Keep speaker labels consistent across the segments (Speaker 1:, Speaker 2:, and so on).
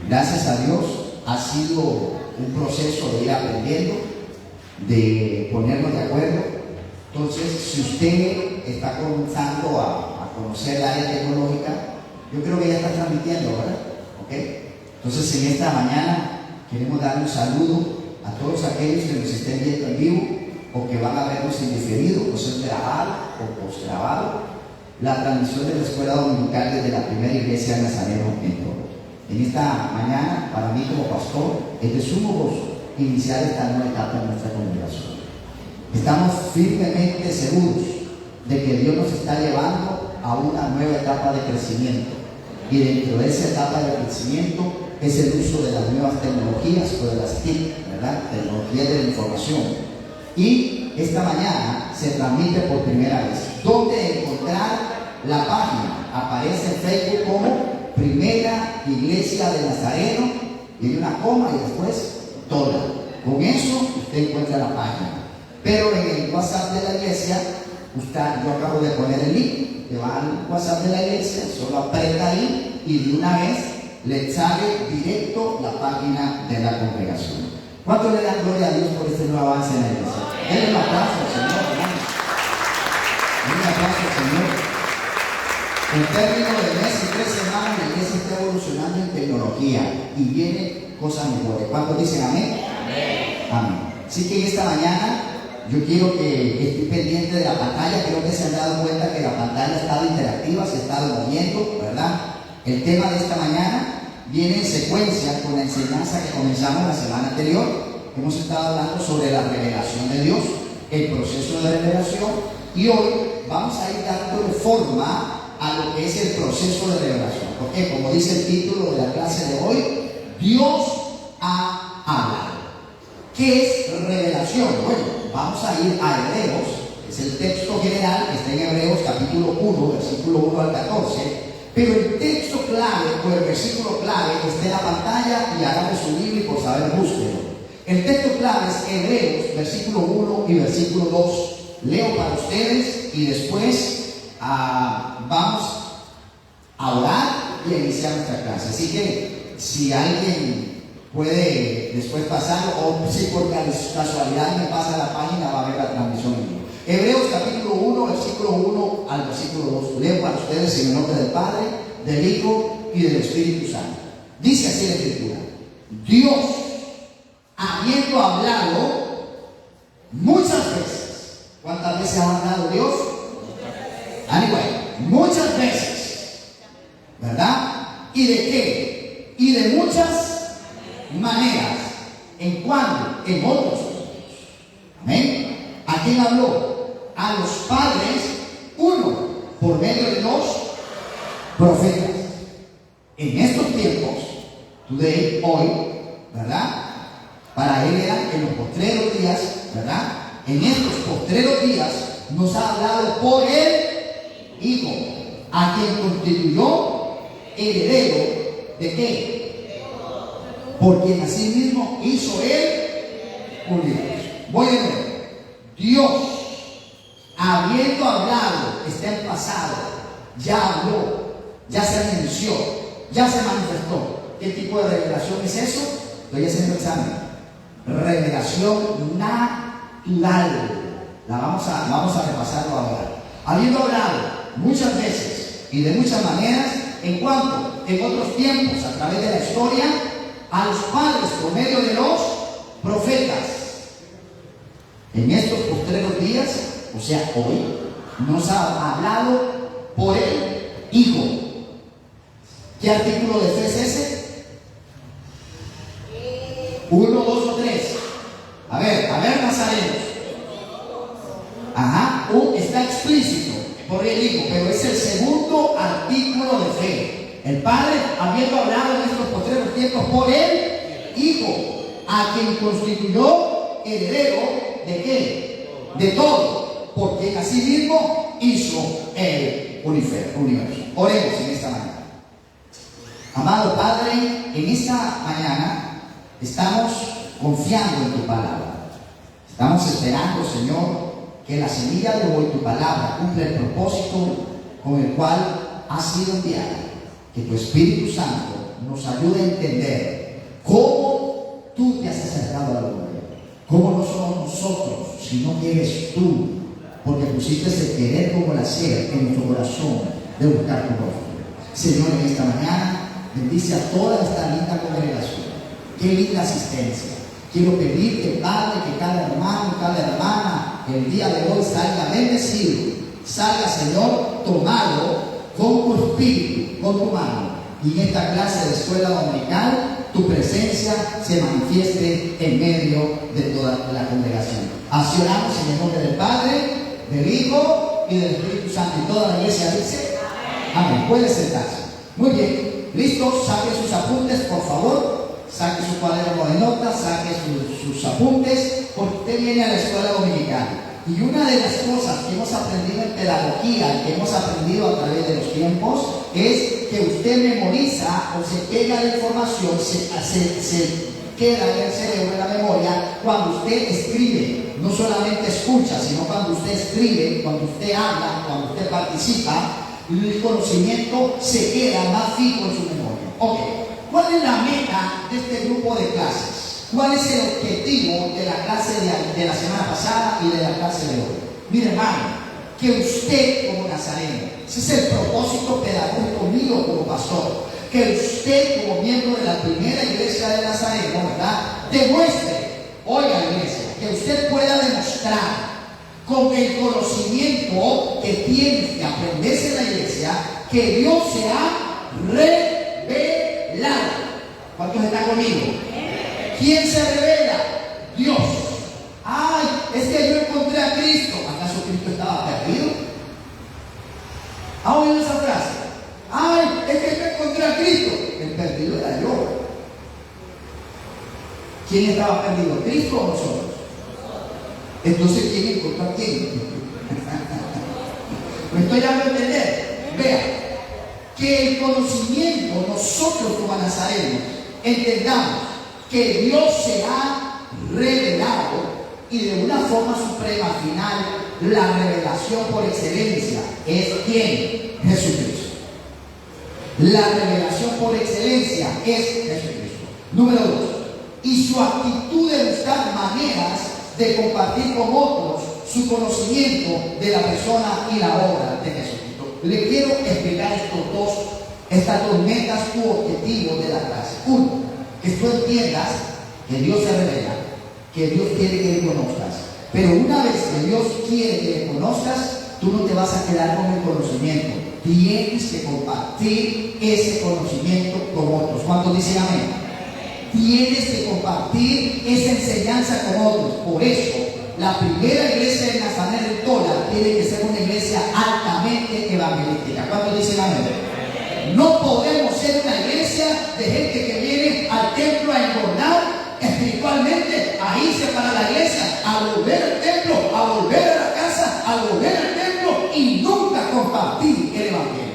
Speaker 1: Gracias a Dios ha sido un proceso de ir aprendiendo, de ponernos de acuerdo. Entonces, si usted está comenzando a conocer la área tecnológica, yo creo que ya está transmitiendo, ¿verdad? ¿Ok? Entonces, en esta mañana queremos dar un saludo a todos aquellos que nos estén viendo en vivo o que van a vernos en diferido, o sea, grabado o post-grabado, la transmisión de la escuela dominical desde la primera iglesia de Nazareno en Toro. En esta mañana, para mí como pastor, es de sumo gozo iniciar esta nueva etapa en nuestra congregación. Estamos firmemente seguros de que Dios nos está llevando a una nueva etapa de crecimiento, y dentro de esa etapa de crecimiento es el uso de las nuevas tecnologías o de las TIC, ¿verdad? Tecnologías de la información. Y esta mañana se transmite por primera vez. ¿Dónde encontrar la página? Aparece en Facebook como Primera Iglesia de Nazareno, y hay una coma y después Tola. Con eso usted encuentra la página. Pero en el WhatsApp de la iglesia, yo acabo de poner el link, que va al WhatsApp de la iglesia, solo aprieta ahí y de una vez le sale directo la página de la congregación. ¿Cuánto le dan gloria a Dios por este nuevo avance en la iglesia? Denle un aplauso al Señor, hermanos. Denle un aplauso al Señor. En términos de mes y 3 semanas, la iglesia está evolucionando en tecnología y vienen cosas mejores. ¿Cuántos dicen amén? Amén. Amén. Así que en esta mañana yo quiero que esté pendiente de la pantalla. Creo que se han dado cuenta que la pantalla ha estado interactiva, se ha estado moviendo, ¿verdad? El tema de esta mañana viene en secuencia con la enseñanza que comenzamos la semana anterior. Hemos estado hablando sobre la revelación de Dios, el proceso de revelación, y hoy vamos a ir dando forma a lo que es el proceso de revelación. Porque como dice el título de la clase de hoy, Dios ha hablado. ¿Qué es revelación? Bueno, vamos a ir a Hebreos, es el texto general que está en Hebreos capítulo 1, versículo 1 al 14, pero el texto clave o el versículo clave está en la pantalla y agarre su Biblia y por saber búsquelo. El texto clave es Hebreos, versículo 1 y versículo 2. Leo para ustedes y después vamos a orar y a iniciar nuestra clase. Así que si alguien puede después pasar, o si por casualidad me pasa la página, va a ver la transmisión en vivo. Hebreos capítulo 1, versículo 1 al versículo 2. Leo para ustedes en el nombre del Padre, del Hijo y del Espíritu Santo. Dice así la Escritura: Dios, habiendo hablado muchas veces. ¿Cuántas veces ha hablado Dios? Muchas veces, ¿verdad? ¿Y de qué? Y de muchas maneras. ¿En cuándo? En otros tiempos. Amén. ¿A quién habló? A los padres, uno, por medio de los profetas. En estos tiempos, today, hoy, ¿verdad? Para él era en los postreros días, ¿verdad? En estos postreros días nos ha hablado por el Hijo, a quien constituyó heredero de qué? Por quien asimismo hizo el universo. Voy a ver. Dios, habiendo hablado, está en pasado, ya habló, ya se anunció, ya se manifestó. ¿Qué tipo de revelación es eso? Estoy haciendo examen. Revelación natural. Vamos a repasarlo ahora. Habiendo hablado muchas veces y de muchas maneras, en cuanto en otros tiempos, a través de la historia, a los padres por medio de los profetas. En estos postreros días, o sea, hoy, nos ha hablado por el Hijo. ¿Qué artículo de fe es ese? 1, 2 o 3. A ver, Nazarenos. Ajá, está explícito por el Hijo, pero es el segundo artículo de fe. El Padre, habiendo hablado en estos postreros tiempos por el Hijo, a quien constituyó heredero de qué? De todo, por quien asimismo hizo el universo. Oremos en esta mañana. Amado Padre, en esta mañana estamos confiando en tu palabra. Estamos esperando, Señor, que la semilla de hoy, tu palabra, cumpla el propósito con el cual ha sido enviada. Que tu Espíritu Santo nos ayude a entender cómo tú te has acercado a la gloria. Cómo no somos nosotros, sino que eres tú, porque pusiste el querer como el hacer en nuestro corazón de buscar tu rostro. Señor, en esta mañana, bendice a toda esta linda congregación. Qué linda asistencia. Quiero pedirte, Padre, que cada hermano, cada hermana, el día de hoy salga bendecido. Salga, Señor, tomado con tu espíritu, con tu mano. Y en esta clase de escuela dominical, tu presencia se manifieste en medio de toda la congregación. Así oramos en el nombre del Padre, del Hijo y del Espíritu Santo. Y toda la iglesia dice: amén. Puede sentarse. Muy bien. ¿Listos? Saque sus apuntes, por favor. Saque su cuaderno de notas, saque sus apuntes, porque usted viene a la escuela dominical. Y una de las cosas que hemos aprendido en pedagogía y que hemos aprendido a través de los tiempos es que usted memoriza o se pega la información, se queda en el cerebro, en la memoria, cuando usted escribe. No solamente escucha, sino cuando usted escribe, cuando usted habla, cuando usted participa, el conocimiento se queda más fijo en su memoria. Ok, ¿cuál es la meta de este grupo de clases? ¿Cuál es el objetivo de la clase de la semana pasada y de la clase de hoy? Mire, hermano, que usted como nazareno, ese es el propósito pedagógico mío como pastor, que usted como miembro de la primera iglesia de Nazareno, ¿verdad?, demuestre, oiga iglesia, que usted pueda demostrar con el conocimiento que tienes que aprenderse en la iglesia, que Dios se ha revelado. ¿Cuántos están conmigo? ¿Quién se revela? Dios. Ay, es que yo encontré a Cristo. ¿Acaso Cristo estaba perdido? ¿Ha oído esa frase? Ay, es que yo encontré a Cristo. El perdido era yo. ¿Quién estaba perdido? ¿Cristo o nosotros? Entonces, ¿quién encontró a quién? ¿Me estoy dando a entender? Vea, que el conocimiento, nosotros como nazarenos, entendamos que Dios se ha revelado, y de una forma suprema al final, la revelación por excelencia es ¿quién? Jesucristo. La revelación por excelencia es Jesucristo. Número 2, y su actitud de buscar maneras de compartir con otros su conocimiento de la persona y la obra de Jesucristo. Le quiero explicar estas dos metas u objetivos de la clase. Uno, que tú entiendas que Dios se revela, que Dios quiere que le conozcas. Pero una vez que Dios quiere que le conozcas, tú no te vas a quedar con el conocimiento. Tienes que compartir ese conocimiento con otros. ¿Cuántos dicen amén? Tienes que compartir esa enseñanza con otros. Por eso, la primera iglesia de Nazaret de Tola tiene que ser una iglesia altamente evangelística. ¿Cuántos dicen amén? No podemos ser una iglesia de gente que viene al templo a engordar espiritualmente, a irse para la iglesia, a volver al templo, a volver a la casa, a volver al templo y nunca compartir el evangelio.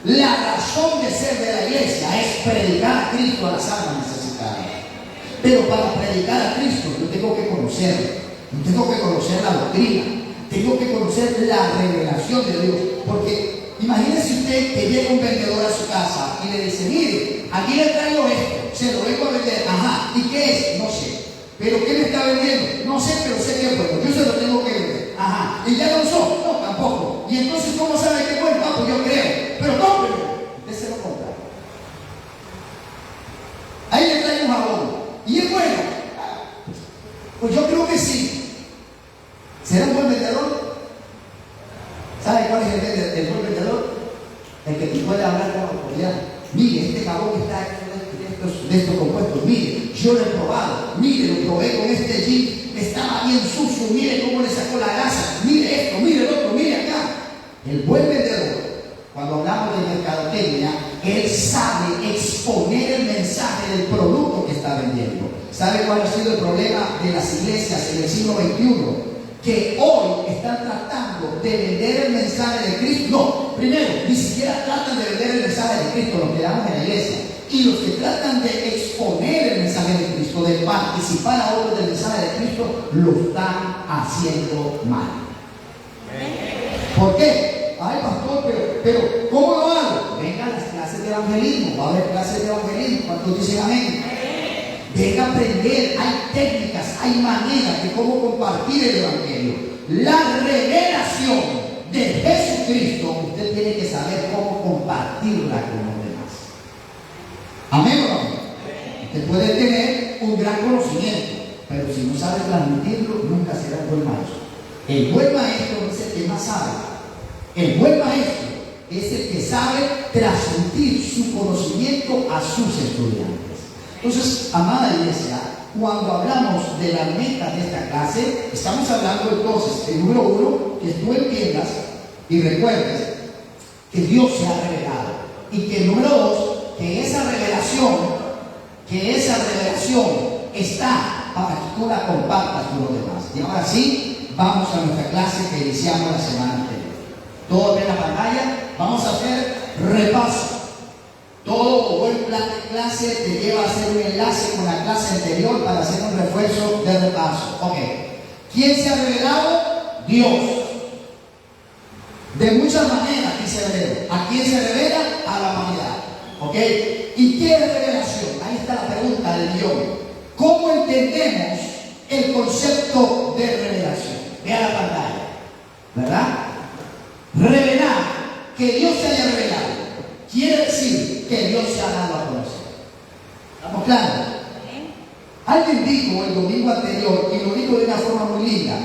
Speaker 1: La razón de ser de la iglesia es predicar a Cristo a las almas necesitadas. Pero para predicar a Cristo yo tengo que conocerlo, yo tengo que conocer la doctrina, tengo que conocer la revelación de Dios. Porque imagínese usted que llega un vendedor a su casa y le dice: mire, aquí le traigo esto, se lo vengo a vender. Ajá, ¿y qué es? No sé. ¿Pero qué me está vendiendo? No sé, pero sé que es bueno, yo se lo tengo que vender. Ajá, ¿y ya lo usó? No, tampoco. ¿Y entonces cómo sabe que es bueno? Ah, pues yo creo. Pero cómprelo. Usted se lo compra. Ahí le traigo un jabón. ¿Y es bueno? Pues yo creo que sí. ¿Será un buen vendedor? ¿Sabe cuál es el buen vendedor? El que te puede hablar con autoridad. Mire, este jabón que está de estos compuestos, mire, yo lo he probado, mire, lo probé con este jean, estaba bien sucio, mire cómo le sacó la grasa, mire esto, mire el otro, mire acá. El buen vendedor, cuando hablamos de mercadotecnia, él sabe exponer el mensaje del producto que está vendiendo. ¿Sabe cuál ha sido el problema de las iglesias en el siglo XXI? Que hoy están tratando de vender el mensaje de Cristo. No, primero, ni siquiera tratan de vender el mensaje de Cristo, los que damos en la iglesia. Y los que tratan de exponer el mensaje de Cristo, de participar a otros del mensaje de Cristo, lo están haciendo mal. ¿Por qué? Ay, pastor, pero ¿cómo lo hago? Venga a las clases de evangelismo, va a haber clases de evangelismo. ¿Cuántos dicen amén? Ven a aprender, hay técnicas, hay maneras de cómo compartir el Evangelio. La revelación de Jesucristo, usted tiene que saber cómo compartirla con los demás. ¿Amén o no? Usted puede tener un gran conocimiento, pero si no sabe transmitirlo, nunca será un buen maestro. El buen maestro es el que más sabe. El buen maestro es el que sabe transmitir su conocimiento a sus estudiantes. Entonces, amada iglesia, cuando hablamos de la meta de esta clase, estamos hablando entonces, el número uno, que tú entiendas y recuerdes que Dios se ha revelado. Y que el número dos, que esa revelación está para que tú la compartas con los demás. Y ahora sí, vamos a nuestra clase que iniciamos la semana anterior. Todo en la pantalla, vamos a hacer repaso. Todo buen plan de clase te lleva a hacer un enlace con la clase anterior para hacer un refuerzo de repaso. Ok. ¿Quién se ha revelado? Dios. De muchas maneras, dice Hebreo. ¿A quién se revela? A la humanidad. ¿Ok? ¿Y qué es revelación? Ahí está la pregunta del millón. ¿Cómo entendemos el concepto de revelación? Vea la pantalla. ¿Verdad? Revelar, que Dios se haya revelado, quiere decir que Dios se ha dado a conocer. ¿Estamos claros? Alguien dijo el domingo anterior, y lo dijo de una forma muy linda,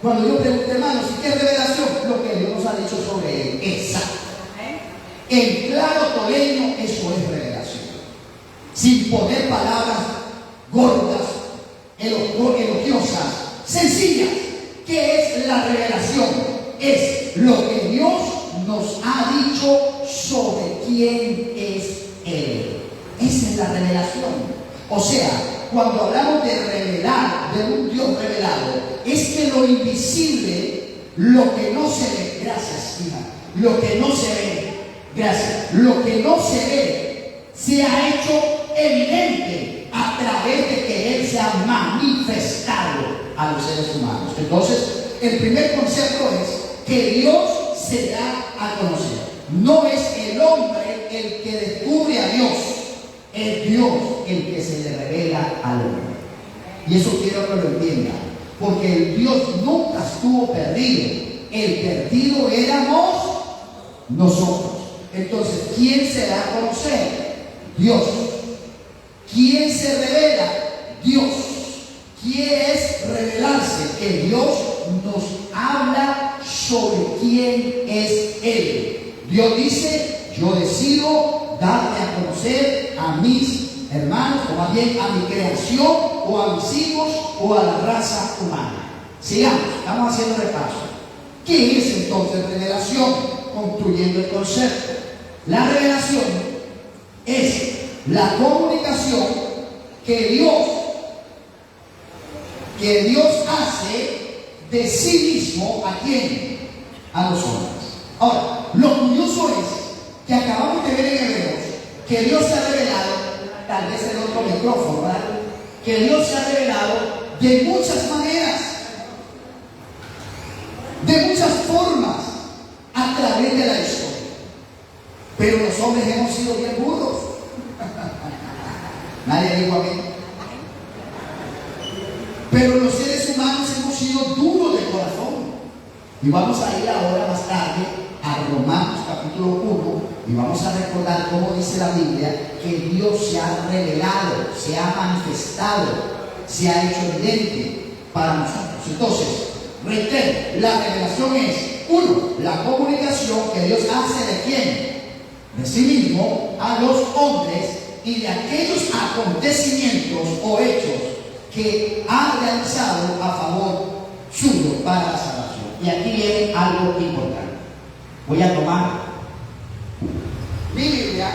Speaker 1: cuando yo pregunté, hermanos, ¿qué es revelación? Lo que Dios nos ha dicho sobre él. Exacto. En claro toleño, eso es revelación. Sin poner palabras gordas, elogiosas, sencillas. ¿Qué es la revelación? Es lo que Dios nos ha dicho sobre quién es Él. Esa es la revelación. O sea, cuando hablamos de revelar, de un Dios revelado, es que lo invisible, lo que no se ve, gracias, hija, lo que no se ve, gracias, lo que no se ve, se ha hecho evidente a través de que Él se ha manifestado a los seres humanos. Entonces, el primer concepto es que Dios se da a conocer. No es el hombre el que descubre a Dios, es Dios el que se le revela al hombre. Y eso quiero que lo entiendan, porque el Dios nunca estuvo perdido. El perdido éramos nosotros. Entonces, ¿quién se da a conocer? Dios. ¿Quién se revela? Dios. ¿Quién es revelarse? Que Dios nos habla sobre quién es Él. Dios dice, yo decido darme a conocer a mis hermanos, o más bien a mi creación, o a mis hijos, o a la raza humana. Sigamos, estamos haciendo repaso. ¿Qué es entonces revelación? Construyendo el concepto. La revelación es la comunicación que Dios hace de sí mismo. ¿A quién? A los hombres. Ahora, lo curioso es que acabamos de ver en Hebreos que Dios se ha revelado, tal vez en otro micrófono, ¿verdad? Que Dios se ha revelado de muchas maneras, de muchas formas, a través de la historia. Pero los hombres hemos sido bien burros. Nadie dijo amén. Pero los seres humanos hemos sido duros de corazón. Y vamos a ir ahora más tarde a Romanos capítulo 1 y vamos a recordar cómo dice la Biblia que Dios se ha revelado, se ha manifestado, se ha hecho evidente para nosotros. Entonces, reitero, la revelación es, uno, la comunicación que Dios hace de quién, de sí mismo a los hombres y de aquellos acontecimientos o hechos que ha realizado a favor suyo para la salvación. Y aquí viene algo importante. Voy a tomar mi Biblia,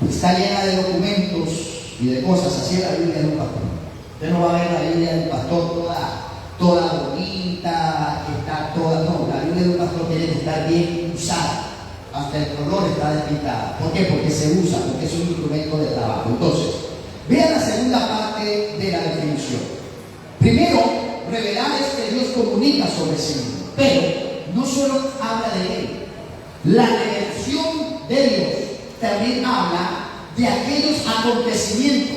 Speaker 1: está llena de documentos y de cosas. Así es la Biblia de un pastor. Usted no va a ver la Biblia de un pastor toda bonita, que está toda. No, la Biblia de un pastor tiene que estar bien usada. Hasta el color está despintada. ¿Por qué? Porque se usa, porque es un instrumento de trabajo. Entonces, vean la segunda parte de la definición. Primero, revelar es que Dios comunica sobre sí mismo, pero no solo habla de Él. La revelación de Dios también habla de aquellos acontecimientos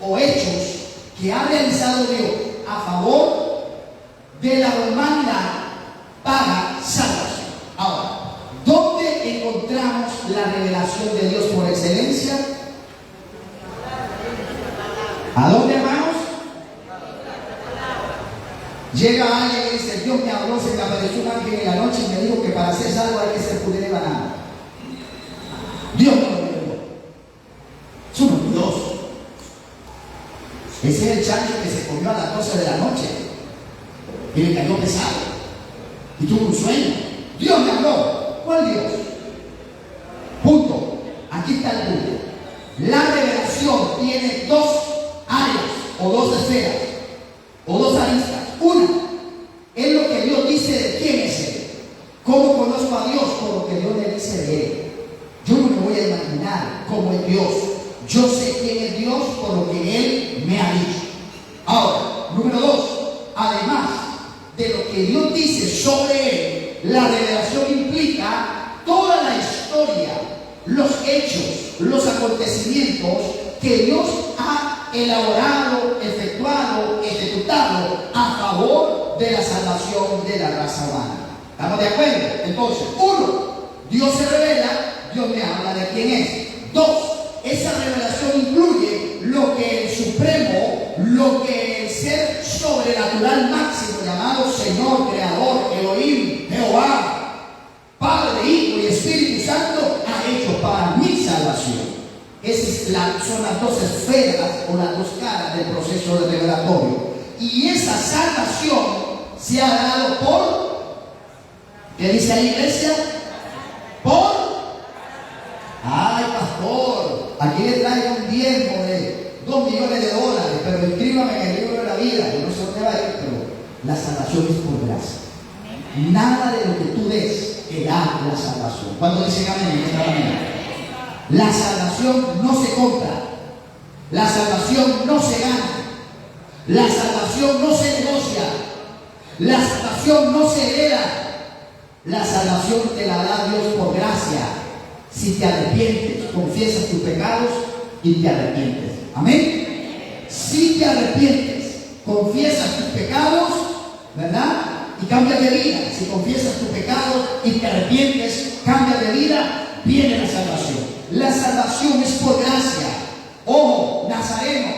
Speaker 1: o hechos que ha realizado Dios a favor de la humanidad para salvación. Ahora, ¿dónde encontramos la revelación de Dios por excelencia? ¿A dónde, hermanos? Llega alguien y dice: Dios me habló, se me apareció un ángel en la noche y me dijo que para ser salvo hay que ser puré de banana. Dios me lo reveló. Somos Dios. Ese es el chancho que se comió a las 12 de la noche y le cayó pesado y tuvo un sueño. Dios me habló. ¿Cuál Dios? Punto. Aquí está el punto. La revelación tiene dos áreas o dos esferas o dos aristas. Una es lo que Dios dice de quién es Él. ¿Cómo conozco a Dios? Por lo que Dios le dice de Él. Yo no me voy a imaginar cómo es Dios. Yo sé quién es Dios por lo que Él me ha dicho. Ahora, número dos, además de lo que Dios dice sobre Él, la revelación implica toda la historia, los hechos, los acontecimientos que Dios ha elaborado, efectuado, ejecutado a favor de la salvación de la raza humana. ¿Estamos de acuerdo? Entonces, uno, Dios se revela, Dios me habla de quién es. Dos, esa revelación incluye lo que el Supremo, lo que el ser sobrenatural máximo llamado Señor, Creador, Elohim, Jehová, Padre, Hijo y Espíritu Santo ha hecho para mi salvación. Son las dos esferas o las dos caras del proceso de revelatorio. Y esa salvación se ha dado por, ¿qué dice la iglesia? Por, ay pastor, aquí le traigo un diezmo de $2 millones, pero escríbame en el libro de la vida, yo no sé dónde va a ir, pero la salvación es por gracia. Nada de lo que tú des te da la salvación. ¿Cuándo dicen amén? La salvación no se compra, la salvación no se gana, la salvación no se negocia, la salvación no se hereda, la salvación te la da Dios por gracia. Si te arrepientes, confiesas tus pecados y te arrepientes. Amén. Si te arrepientes, confiesas tus pecados, ¿verdad? Y cambias de vida. Si confiesas tus pecados y te arrepientes, cambias de vida, viene la salvación. La salvación es por gracia. Ojo, nazarenos,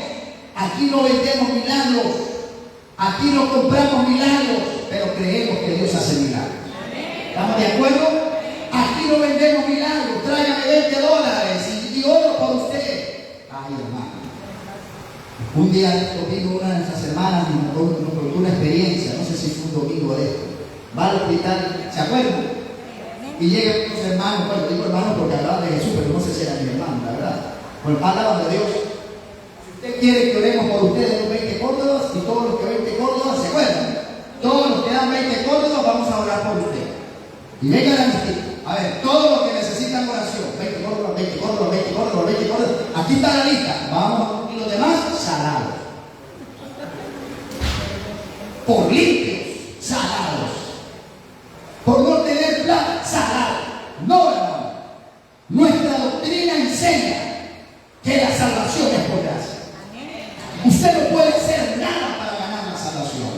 Speaker 1: aquí no vendemos milagros, aquí no compramos milagros, pero creemos que Dios hace milagros. ¿Estamos de acuerdo? Aquí no vendemos milagros. Tráigame $20 y oro por usted. Ay, hermano. Un día vino una de nuestras hermanas y nos contó una experiencia. No sé si fue un domingo de esto. Va al hospital, ¿se acuerdan? Y llegan unos hermanos, bueno, digo hermanos porque hablaban de Jesús, pero no sé si era mi hermano, la verdad. Pues hablaban de Dios. Si usted quiere que oremos por ustedes los 20 córdobas, y todos los que 20 córdobas, ¿se acuerdan? Todos los que dan 20 córdobas, vamos a orar por usted. Y venga la visita. A ver, todos los que necesitan oración, 20 córdobas, 20 córdobas, 20 córdobas, 20 córdobas. Aquí está la lista. Vamos, y los demás, salados. Por limpios, salados. Por no tener plata, salado. No, hermano. Nuestra doctrina enseña que la salvación es por gracia. Usted no puede hacer nada para ganar la salvación.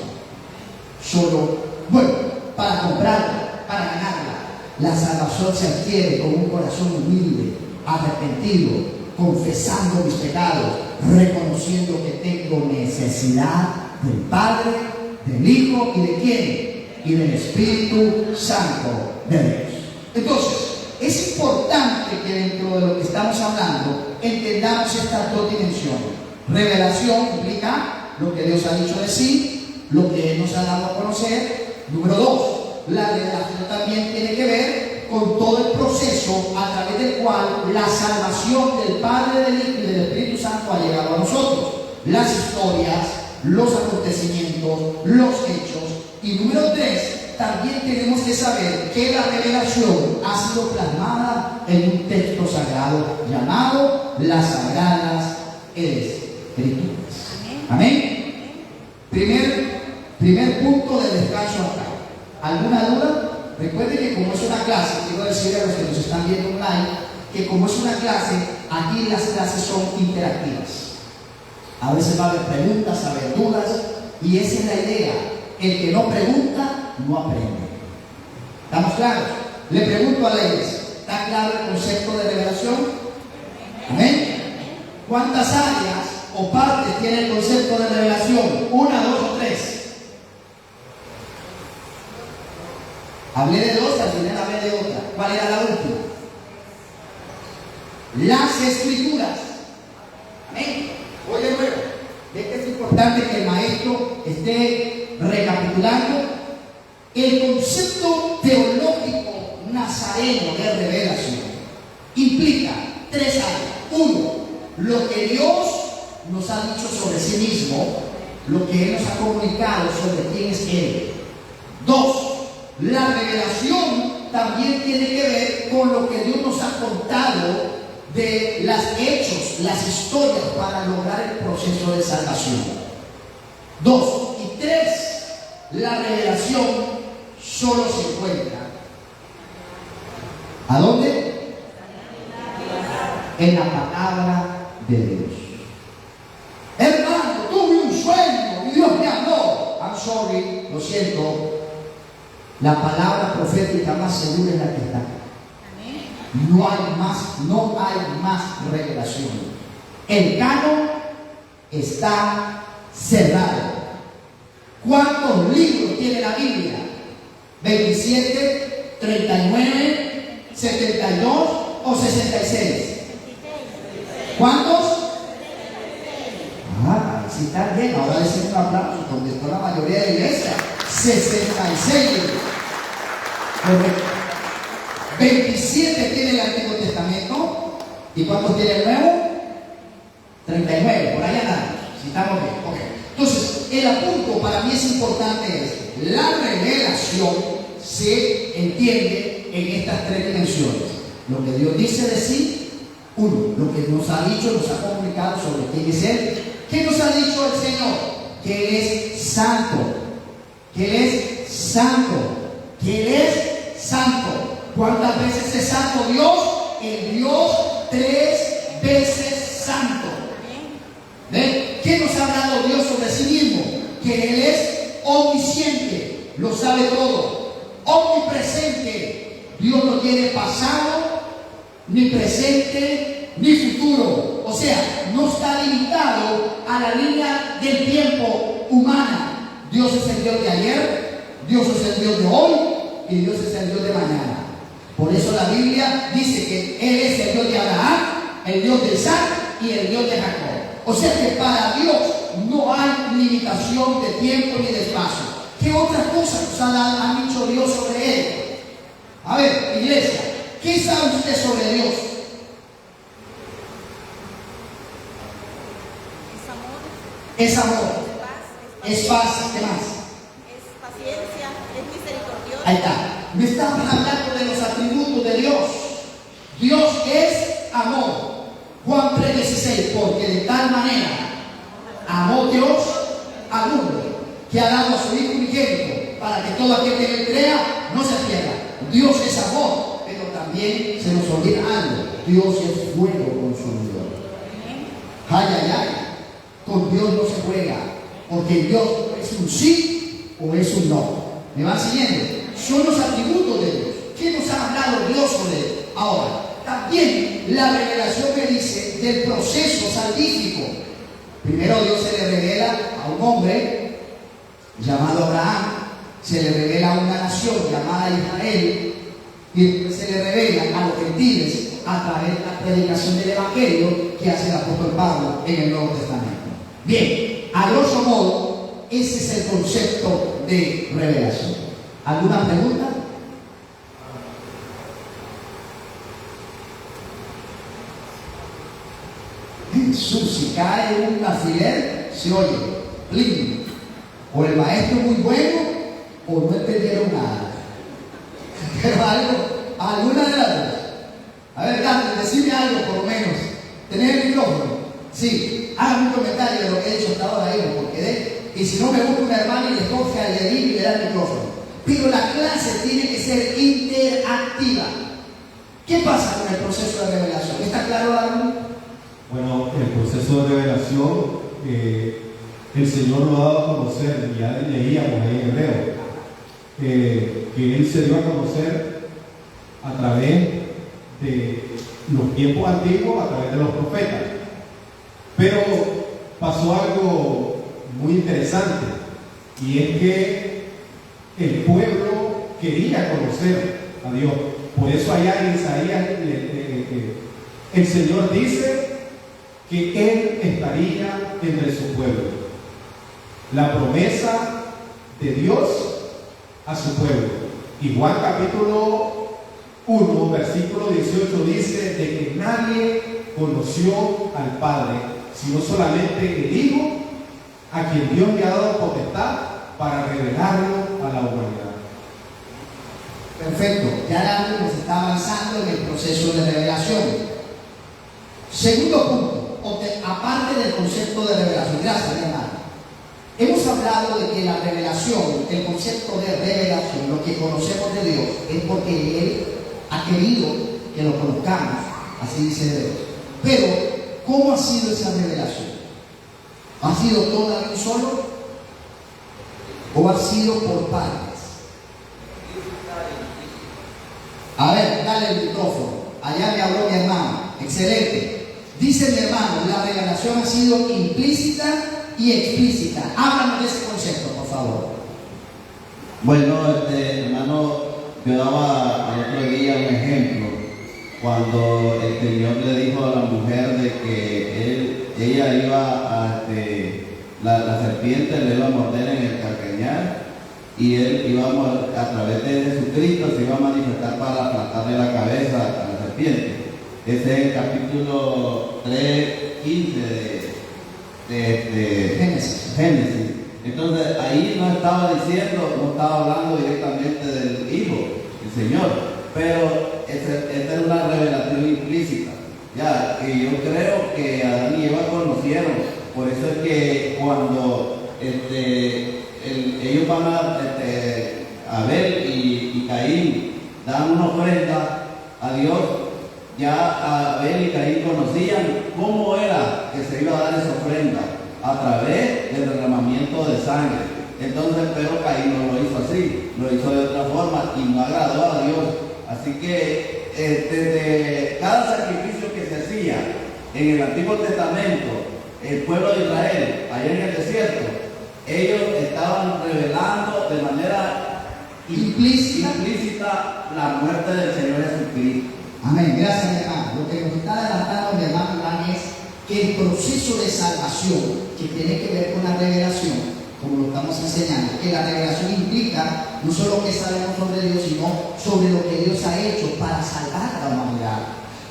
Speaker 1: Solo, bueno, para comprarla, para ganarla. La salvación se adquiere con un corazón humilde, arrepentido, confesando mis pecados, reconociendo que tengo necesidad del Padre, del Hijo y de quién, y del Espíritu Santo de Dios. Entonces, es importante que dentro de lo que estamos hablando entendamos estas dos dimensiones. Revelación implica lo que Dios ha dicho de sí, lo que Él nos ha dado a conocer. Número dos, la revelación también tiene que ver con todo el proceso a través del cual la salvación del Padre, del Hijo y del Espíritu Santo ha llegado a nosotros. Las historias, los acontecimientos, los hechos. Y número tres, también tenemos que saber que la revelación ha sido plasmada en un texto sagrado llamado las Sagradas Escrituras. Amén. Primer punto de descanso acá. ¿Alguna duda? Recuerden que como es una clase, quiero decirle a los que nos están viendo online, que como es una clase, aquí las clases son interactivas. A veces va a haber preguntas, a haber dudas, y esa es la idea. El que no pregunta, no aprende. ¿Estamos claros? Le pregunto a la iglesia, ¿está claro el concepto de revelación? ¿Amén? ¿Cuántas áreas o partes tiene el concepto de revelación? ¿Una, dos o tres? Hablé de dos, al final hablé de otra. ¿Cuál era la última? Las escrituras. Amén. Oye, bueno, es que es importante que el maestro esté recapitulando el concepto teológico nazareno de revelación. Implica tres áreas. Uno, lo que Dios nos ha dicho sobre sí mismo, lo que Él nos ha comunicado sobre quién es Él. Dos, la revelación también tiene que ver con lo que Dios nos ha contado de los hechos, las historias para lograr el proceso de salvación. Dos, y tres, la revelación solo se encuentra ¿a dónde? En la palabra de Dios. Hermano, tuve un sueño y Dios me habló. I'm sorry, lo siento. La palabra profética más segura es la que está. No hay más revelación. El canon está cerrado. ¿Cuántos libros tiene la Biblia? 27, 39, 72 o 66. ¿Cuántos? Si están bien, ahora les un aplauso, contestó la mayoría de la iglesia. 66 libros. Correcto. 27 tiene el Antiguo Testamento. ¿Y cuántos tiene el Nuevo? 39, por ahí andamos, si estamos bien. Okay. Entonces, el apunto para mí es importante es, la revelación se entiende en estas tres dimensiones. Lo que Dios dice de sí, uno, lo que nos ha dicho, nos ha comunicado sobre quién es Él. ¿Qué nos ha dicho el Señor? Que Él es santo, que Él es santo, que Él es santo. ¿Cuántas veces es santo Dios? El Dios 3 veces santo. ¿Ven? ¿Qué nos ha hablado Dios sobre sí mismo? Que Él es omnisciente, lo sabe todo, omnipresente. Dios no tiene pasado, ni presente, ni futuro. O sea, no está limitado a la línea del tiempo humana. Dios es el Dios de ayer, Dios es el Dios de hoy y Dios es el Dios de mañana. Por eso la Biblia dice que Él es el Dios de Abraham, el Dios de Isaac y el Dios de Jacob. O sea que para Dios no hay limitación de tiempo ni de espacio. ¿Qué otras cosas nos ha dicho Dios sobre Él? A ver, iglesia, ¿qué sabe usted sobre Dios? Es amor, es paz, ¿qué más?
Speaker 2: Es paciencia, es misericordioso.
Speaker 1: Ahí está. Me estamos hablando de los atributos de Dios. Dios es amor. Juan 3:16, porque de tal manera amó Dios al mundo que ha dado a su Hijo unigénito para que todo aquel que le crea no se pierda. Dios es amor, pero también se nos olvida algo. Dios es fuego consumidor. Ay, ay, ay. Con Dios no se juega, porque Dios es un sí o es un no. ¿Me van siguiendo? Son los atributos de Dios. ¿Qué nos ha hablado Dios sobre él? Ahora, también la revelación que dice del proceso salvífico. Primero Dios se le revela a un hombre llamado Abraham, se le revela a una nación llamada Israel, y después se le revela a los gentiles a través de la predicación del Evangelio que hace el apóstol Pablo en el Nuevo Testamento. Bien, a grosso modo, ese es el concepto de revelación. ¿Alguna pregunta? Jesús, si cae un alfiler, se oye, plim. O el maestro es muy bueno, o no entendieron nada. Pero alguna de las dos. A ver, Dante, decime algo por lo menos. ¿Tenés el micrófono? Sí, hagan un comentario de lo que he dicho hasta ahora ahí, porque y si no me busca una hermana y le coge al dedillo y le da el micrófono. Pero la clase tiene que ser interactiva. ¿Qué pasa con el proceso de revelación? ¿Está claro algo?
Speaker 3: Bueno, el proceso de revelación, el Señor lo ha dado a conocer, y ya leíamos ahí en Hebreo, que Él se dio a conocer a través de los tiempos antiguos, a través de los profetas. Pero pasó algo muy interesante, y es que el pueblo quería conocer a Dios. Por eso allá en Isaías el Señor dice que Él estaría entre su pueblo. La promesa de Dios a su pueblo. Y Juan capítulo 1, versículo 18 dice de que nadie conoció al Padre, sino solamente el Hijo, a quien Dios le ha dado potestad para revelarlo a la humanidad.
Speaker 1: Perfecto, ya David nos está avanzando en el proceso de revelación. Segundo punto, aparte del concepto de revelación. Gracias, hermano. Hemos hablado de que la revelación, el concepto de revelación, lo que conocemos de Dios, es porque Él ha querido que lo conozcamos, así dice Dios. Pero, ¿cómo ha sido esa revelación? ¿Ha sido toda de un solo? ¿O ha sido por partes? A ver, dale el micrófono. Allá me habló mi hermano. Excelente. Dice mi hermano, la revelación ha sido implícita y explícita. Háblanos de ese concepto, por favor.
Speaker 4: Bueno, hermano, yo daba al otro día un ejemplo. Cuando el Señor le dijo a la mujer de que ella iba a, la serpiente le iba a morder en el calcañar, y él iba a través de Jesucristo se iba a manifestar para aplastarle la cabeza a la serpiente. Ese es el capítulo 3:15 de Génesis. Entonces ahí no estaba diciendo, no estaba hablando directamente del Hijo, el Señor, pero esta es una revelación implícita, ya, que yo creo que Adán y Eva conocieron. Por eso es que cuando ellos van a Abel y Caín dan una ofrenda a Dios, ya Abel y Caín conocían cómo era que se iba a dar esa ofrenda, a través del derramamiento de sangre. Entonces, pero Caín no lo hizo así, lo hizo de otra forma y no agradó a Dios. Así que desde cada sacrificio que se hacía en el Antiguo Testamento, el pueblo de Israel, allá en el desierto, ellos estaban revelando de manera implícita la muerte del Señor Jesucristo.
Speaker 1: Amén. Gracias, mi hermano. Lo que nos está adelantando mi hermano Iván es que el proceso de salvación, que tiene que ver con la revelación, como lo estamos enseñando, que la revelación implica no solo que sabemos sobre Dios, sino sobre lo que Dios ha hecho para salvar a la humanidad.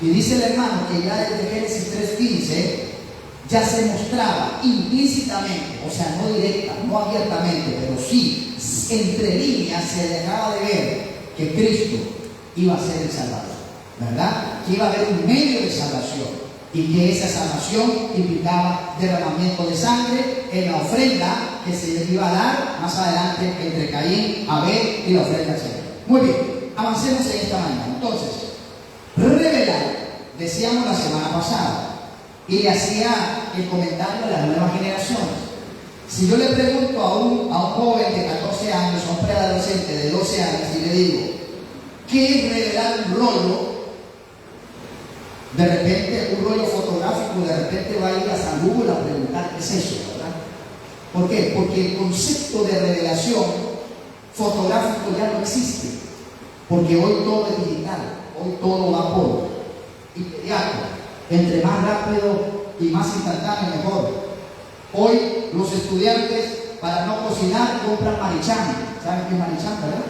Speaker 1: Y dice el hermano que ya desde Génesis 3:15 ya se mostraba implícitamente, o sea, no directa, no abiertamente, pero sí entre líneas se dejaba de ver que Cristo iba a ser el Salvador, ¿verdad? Que iba a haber un medio de salvación y que esa salvación implicaba derramamiento de sangre en la ofrenda que se iba a dar más adelante entre Caín, Abel y la ofrenda al Señor. Muy bien, avancemos en esta mañana. Entonces, revelar, decíamos la semana pasada, y le hacía el comentario a las nuevas generaciones. Si yo le pregunto a un joven de 14 años, a un preadolescente de 12 años, y le digo, ¿qué es revelar un rollo? De repente, un rollo fotográfico, de repente va a ir a San Google a preguntar qué es eso, ¿verdad? ¿Por qué? Porque el concepto de revelación fotográfico ya no existe. Porque hoy todo es digital, hoy todo va por inmediato. Entre más rápido y más instantáneo, mejor. Hoy los estudiantes, para no cocinar, compran Maruchan. ¿Saben qué es Maruchan, verdad?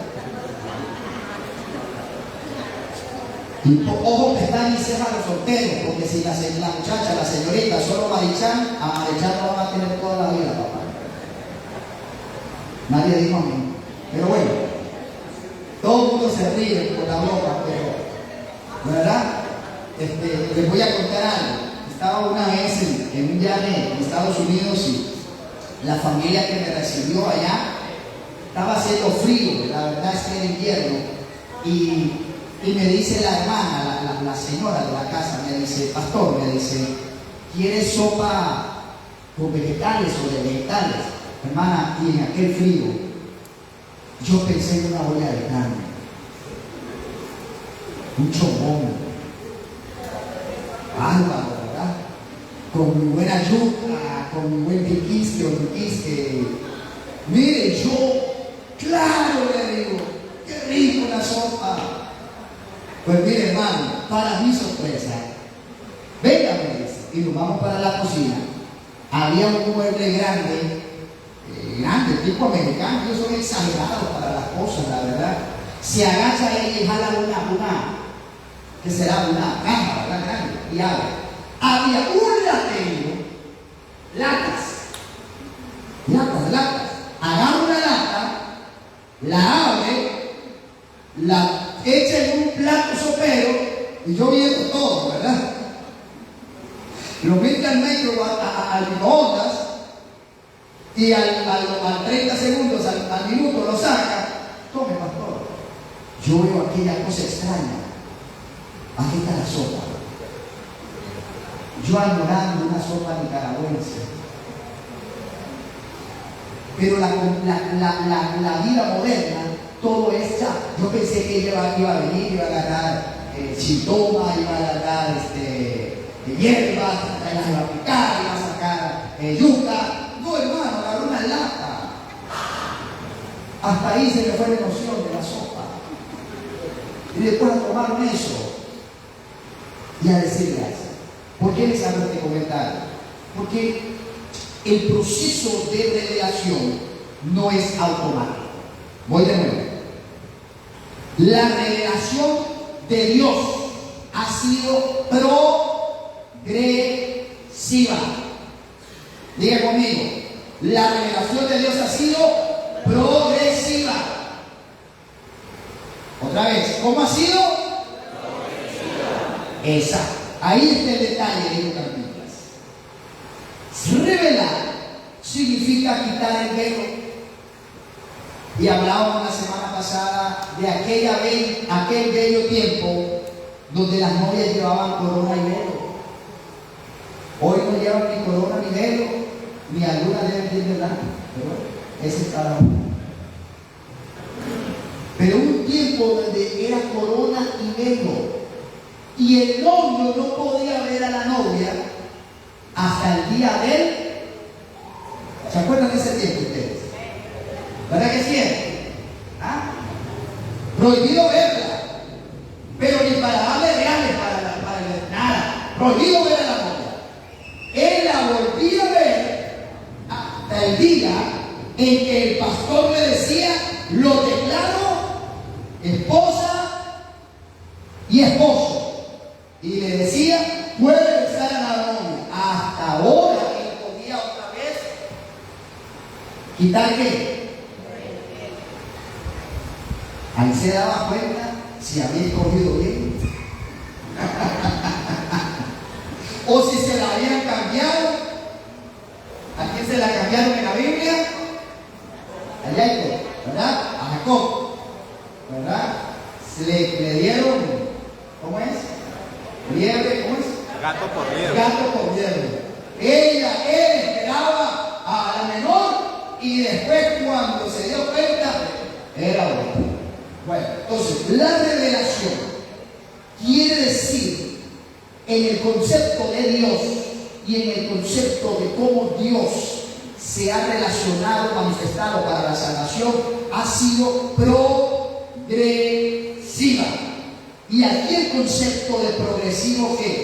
Speaker 1: Y ojo que están y cejan los solteros, porque si la muchacha, la señorita, solo Maruchan, a Maruchan no van a tener toda la vida, papá. Nadie dijo a mí. Pero bueno, todo el mundo se ríe por la boca, pero, ¿verdad? Les voy a contar algo. Estaba una vez en un viaje en Estados Unidos y la familia que me recibió allá estaba haciendo frío, la verdad es que era invierno, y Y me dice la hermana, la señora de la casa, me dice, pastor, me dice, ¿quieres sopa con vegetales o de vegetales? Hermana, y en aquel frío, yo pensé en una olla de carne, un chomón, bárbaro, ¿verdad? Con mi buena yuca, con mi buen piquisque o piquisque. Mire, yo, claro, le digo, qué rico la sopa. Pues mire, hermano, para mi sorpresa, venga, me dice, y nos vamos para la cocina. Había un mueble grande, tipo americano. Ellos son exagerados para las cosas, la verdad. Se agacha ella y jala que será una caja, ¿verdad? Grande, y abre. Había un latero, latas. Agarra una lata, la abre, la echa en un plato sopero, y yo viendo todo, ¿verdad? Lo mete al micro, al microondas, y al 30 segundos, al minuto lo saca. Tome, pastor. Yo veo aquella cosa extraña. Aquí está la sopa. Yo añorando una sopa nicaragüense. Pero la vida moderna, todo es ya. Yo pensé que ella iba a venir, iba a agarrar chintoma, iba a agarrar hierbas, las iba a picar, iba a sacar yuca. No, hermano, agarró una lata. Hasta ahí se me fue la emoción de la sopa. Y después tomaron eso y a decir gracias. ¿Por qué les hago este comentario? Porque el proceso de revelación no es automático. Voy de nuevo. La revelación de Dios ha sido progresiva. Diga conmigo, la revelación de Dios ha sido progresiva. Otra vez, ¿cómo ha sido? Progresiva. Exacto. Ahí está el detalle de Lucas. Revelar significa quitar el velo. Y hablábamos la semana pasada de aquel bello tiempo donde las novias llevaban corona y velo. Hoy no llevan ni corona ni velo, ni alguna deben ir de blanco, pero ese es cada uno. Pero un tiempo donde era corona y velo, y el novio no podía ver a la novia hasta el día del... ¿Se acuerdan de ese tiempo ustedes? ¿Verdad que sí? ¿Ah? Prohibido verla, pero ni para darle reales, para nada. Prohibido ver a la novia. Él la volvía a ver hasta el día en que el pastor le decía: lo declaro esposa y esposo. Y le decía: puede besar a la novia. Hasta ahora él podía otra vez quitar qué. Ahí se daba cuenta si había escogido bien o si se la habían cambiado. ¿A quién se la cambiaron en la Biblia? A Jacob, ¿verdad? A Jacob, ¿verdad? Le dieron, ¿cómo es? Liebre, ¿cómo es?
Speaker 5: Gato por liebre.
Speaker 1: Gato por liebre. Él esperaba a la menor y después, cuando se dio cuenta, era otra. Bueno, entonces, la revelación quiere decir, en el concepto de Dios y en el concepto de cómo Dios se ha relacionado, manifestado para la salvación, ha sido progresiva. Y aquí el concepto de progresivo es,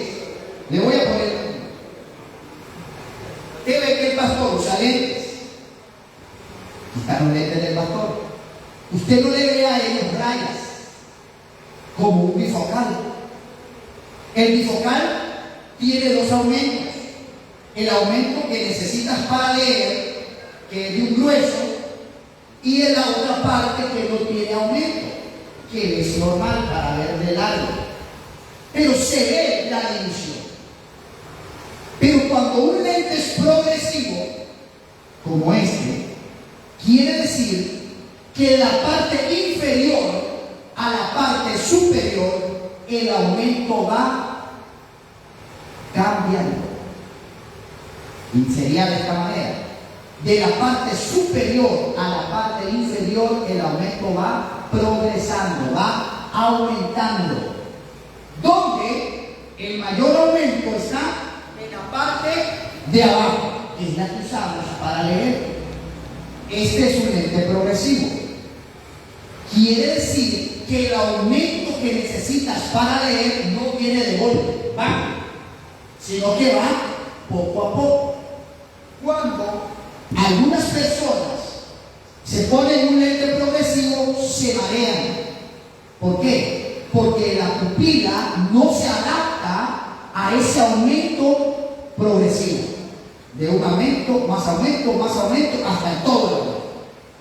Speaker 1: le voy a poner, usted ve que el pastor usa lentes, están los lentes del pastor. Usted no le ve a ellos rayas como un bifocal. El bifocal tiene dos aumentos: el aumento que necesitas para leer, que es de un grueso, y en la otra parte que no tiene aumento, que es normal para ver de largo, pero se ve la división. Pero cuando un lente es progresivo, como este, quiere decir que la parte inferior a la parte superior, el aumento va cambiando. Y sería de esta manera: de la parte superior a la parte inferior, el aumento va progresando, va aumentando. Donde el mayor aumento está en la parte de abajo, que es la que usamos para leer. Este es un lente progresivo. Quiere decir que el aumento que necesitas para leer no viene de golpe, va, sino que va poco a poco. Cuando algunas personas se ponen un lente progresivo, se marean. ¿Por qué? Porque la pupila no se adapta a ese aumento progresivo. De un aumento, más aumento, hasta el todo el aumento.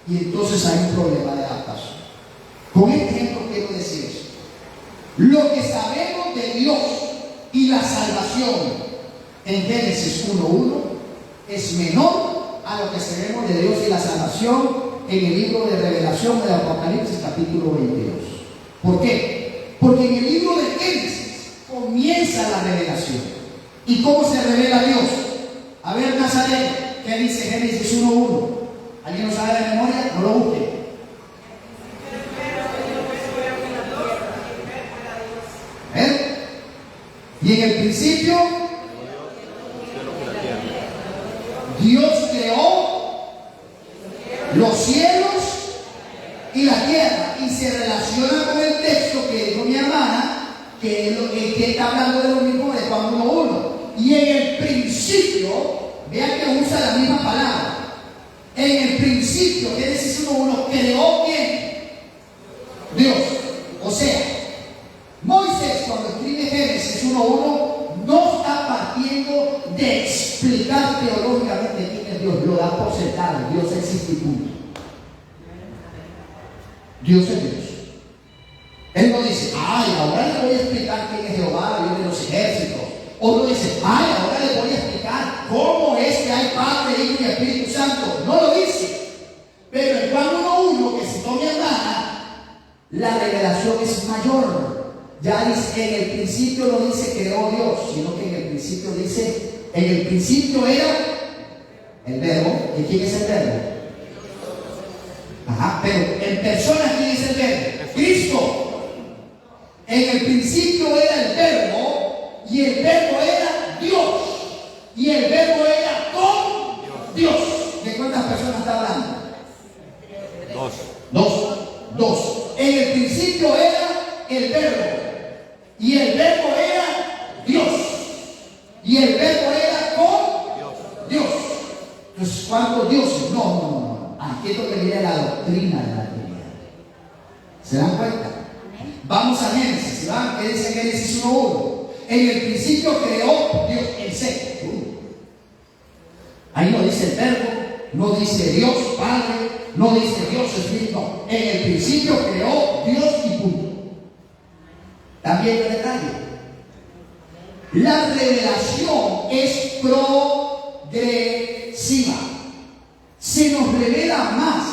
Speaker 1: Y entonces hay un problema de adaptación. Con este ejemplo quiero decir eso. Lo que sabemos de Dios y la salvación en Génesis 1:1 es menor a lo que sabemos de Dios y la salvación en el libro de Revelación del Apocalipsis capítulo 22. ¿Por qué? Porque en el libro de Génesis comienza la revelación. ¿Y cómo se revela Dios? A ver, Nazareno, ¿qué dice Génesis 1:1? ¿Alguien lo sabe de memoria? No lo busque. ¿Eh? Y en el principio, Dios creó los cielos y la tierra. Y se relaciona con el texto que dijo mi hermana, que está hablando de lo mismo de Juan 1:1. Y en el principio, vean que usa la misma palabra. En el principio, Génesis 1:1, creó ¿quién? Dios. O sea, Moisés, cuando escribe Génesis 1:1, no está partiendo de explicar teológicamente quién es Dios. Lo da por sentado. Dios existe y punto. Dios es Dios. Él no dice, ay, ahora le voy a explicar quién es Jehová, Dios de los ejércitos. O no dice, ay, ahora le voy a explicar cómo es que hay Padre, Hijo y Espíritu Santo. No lo dice. Pero en Juan 1:1, que citó mi hermana, la revelación es mayor. Ya dice, en el principio no dice creó Dios, sino que en el principio dice, en el principio era el verbo. ¿Y quién es el verbo? Ajá, pero en persona, ¿quién es el verbo? Cristo. En el principio era el verbo. Y el verbo era Dios. Y el verbo era con Dios. ¿De cuántas personas está hablando? Dos. En el principio era el verbo. Y el verbo era Dios. Y el verbo era con Dios. Entonces, ¿cuántos dioses? No. Aquí es donde viene la doctrina de la Trinidad. ¿Se dan cuenta? Vamos a Génesis. ¿Se van? ¿Qué dice Génesis 1:1? En el principio creó Dios el ser. Ahí no dice el verbo, no dice Dios Padre, no dice Dios Espíritu. No. En el principio creó Dios y punto. También el detalle. La revelación es progresiva. Se nos revela más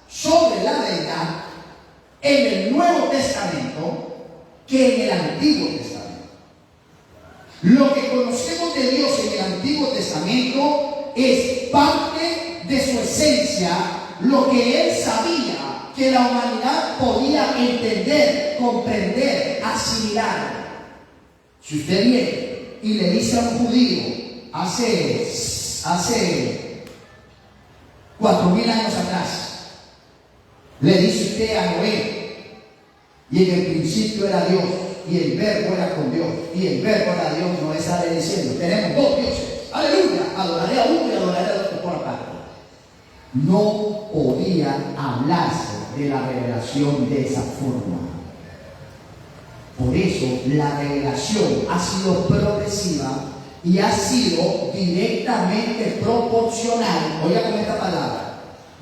Speaker 1: sobre la verdad en el Nuevo Testamento que en el Antiguo Testamento. Lo que conocemos de Dios en el Antiguo Testamento es parte de su esencia, lo que Él sabía que la humanidad podía entender, comprender, asimilar. Si usted viene y le dice a un judío hace 4.000 años atrás, le dice usted a Noé, y en el principio era Dios, y el verbo era con Dios, y el verbo era Dios, no sale diciendo, tenemos dos dioses, aleluya, adoraré a uno y adoraré a otro por aparte. No podía hablarse de la revelación de esa forma. Por eso la revelación ha sido progresiva y ha sido directamente proporcional, oiga con esta palabra,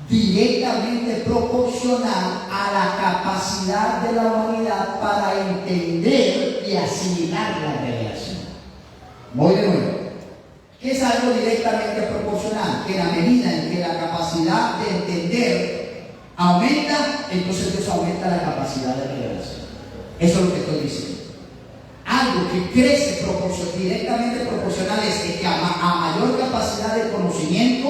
Speaker 1: directamente proporcional a la capacidad de la humanidad para entender y asimilar la revelación. Voy de nuevo. ¿Qué es algo directamente proporcional? Que en la medida en que la capacidad de entender aumenta, entonces Dios aumenta la capacidad de revelación. Eso es lo que estoy diciendo. Algo que crece directamente proporcional es que a mayor capacidad de conocimiento,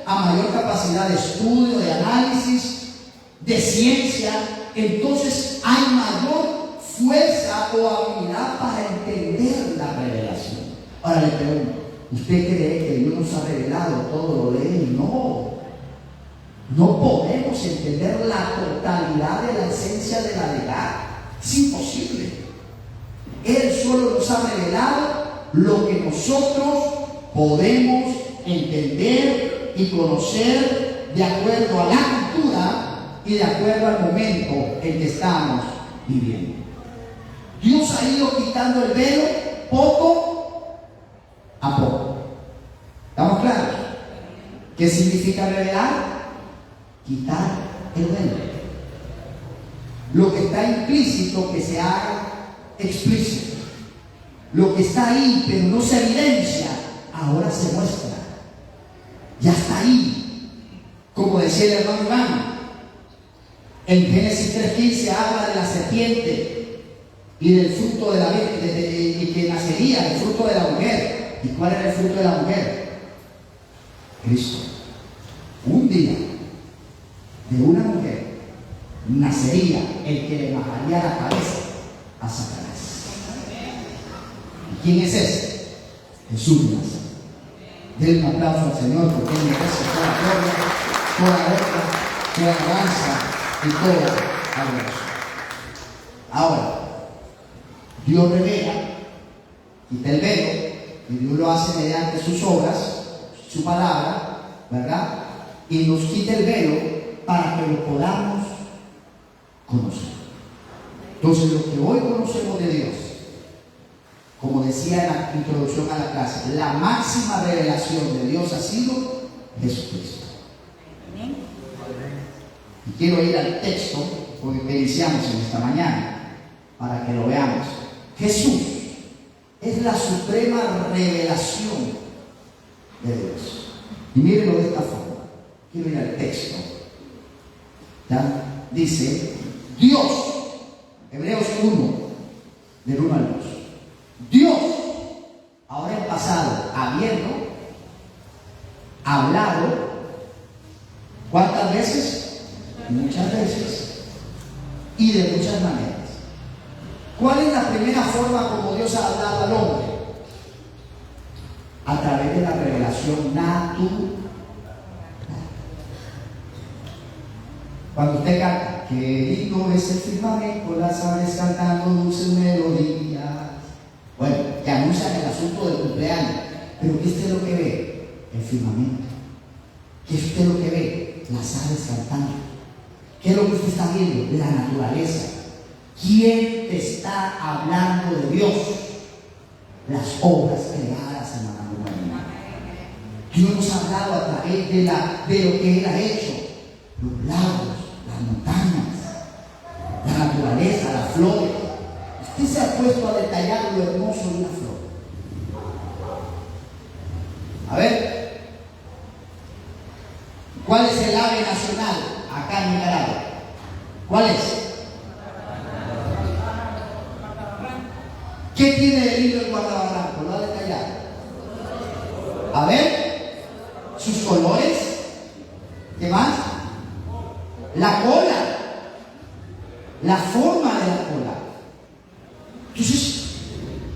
Speaker 1: a mayor capacidad de estudio, de análisis, de ciencia, entonces hay mayor fuerza o habilidad para entender la revelación. Ahora le pregunto, ¿usted cree que Dios nos ha revelado todo lo de Él? No. No podemos entender la totalidad de la esencia de la deidad. Es imposible. Él solo nos ha revelado lo que nosotros podemos entender y conocer de acuerdo a la cultura y de acuerdo al momento en que estamos viviendo. Dios ha ido quitando el velo poco a poco. ¿Estamos claros? ¿Qué significa revelar? Quitar el velo. Lo que está implícito que se haga explícito. Lo que está ahí pero no se evidencia, ahora se muestra. Ya está ahí. Como decía el hermano Iván, en Génesis 3:15 habla de la serpiente y del fruto de la y que nacería del fruto de la mujer. ¿Y cuál era el fruto de la mujer? Cristo. Un día de una mujer nacería el que le bajaría la cabeza a Satanás. ¿Y quién es ese? Jesús de Nazaret. Denle un aplauso al Señor porque Él merece toda gloria, toda honra, toda alabanza y toda adoración. Ahora, Dios revela, quita el velo, y Dios lo hace mediante sus obras, su palabra, ¿verdad? Y nos quita el velo para que lo podamos conocer. Entonces, lo que hoy conocemos de Dios, como decía en la introducción a la clase, la máxima revelación de Dios ha sido Jesucristo. Y quiero ir al texto porque iniciamos en esta mañana para que lo veamos. Jesús es la suprema revelación de Dios. Y mírenlo de esta forma. Quiero ir al texto. ¿Ya? Dice Dios, Hebreos 1, del 1 al 2. Dios, ahora en pasado, habiendo hablado, ¿cuántas veces? Muchas veces y de muchas maneras. ¿Cuál es la primera forma como Dios ha hablado al hombre? A través de la revelación natural. Cuando usted canta, qué lindo es el firmamento, las aves cantando dulces melodías. Bueno, que anuncian el asunto del cumpleaños. Pero ¿qué es lo que ve? El firmamento. ¿Qué es usted lo que ve? Las aves cantando. ¿Qué es lo que usted está viendo? La naturaleza. ¿Quién te está hablando de Dios? Las obras creadas en la naturaleza. Dios nos ha hablado a través de lo que Él ha hecho. Los lagos, las montañas, la naturaleza, las flores. Usted se ha puesto a detallar lo hermoso de una flor. A ver, ¿cuál es el ave nacional acá en Nicaragua? ¿Cuál es? ¿Qué tiene de lindo el guardabarranco? Lo ha detallado. A ver, sus colores. ¿Qué más? La cola. La forma de la cola. Entonces,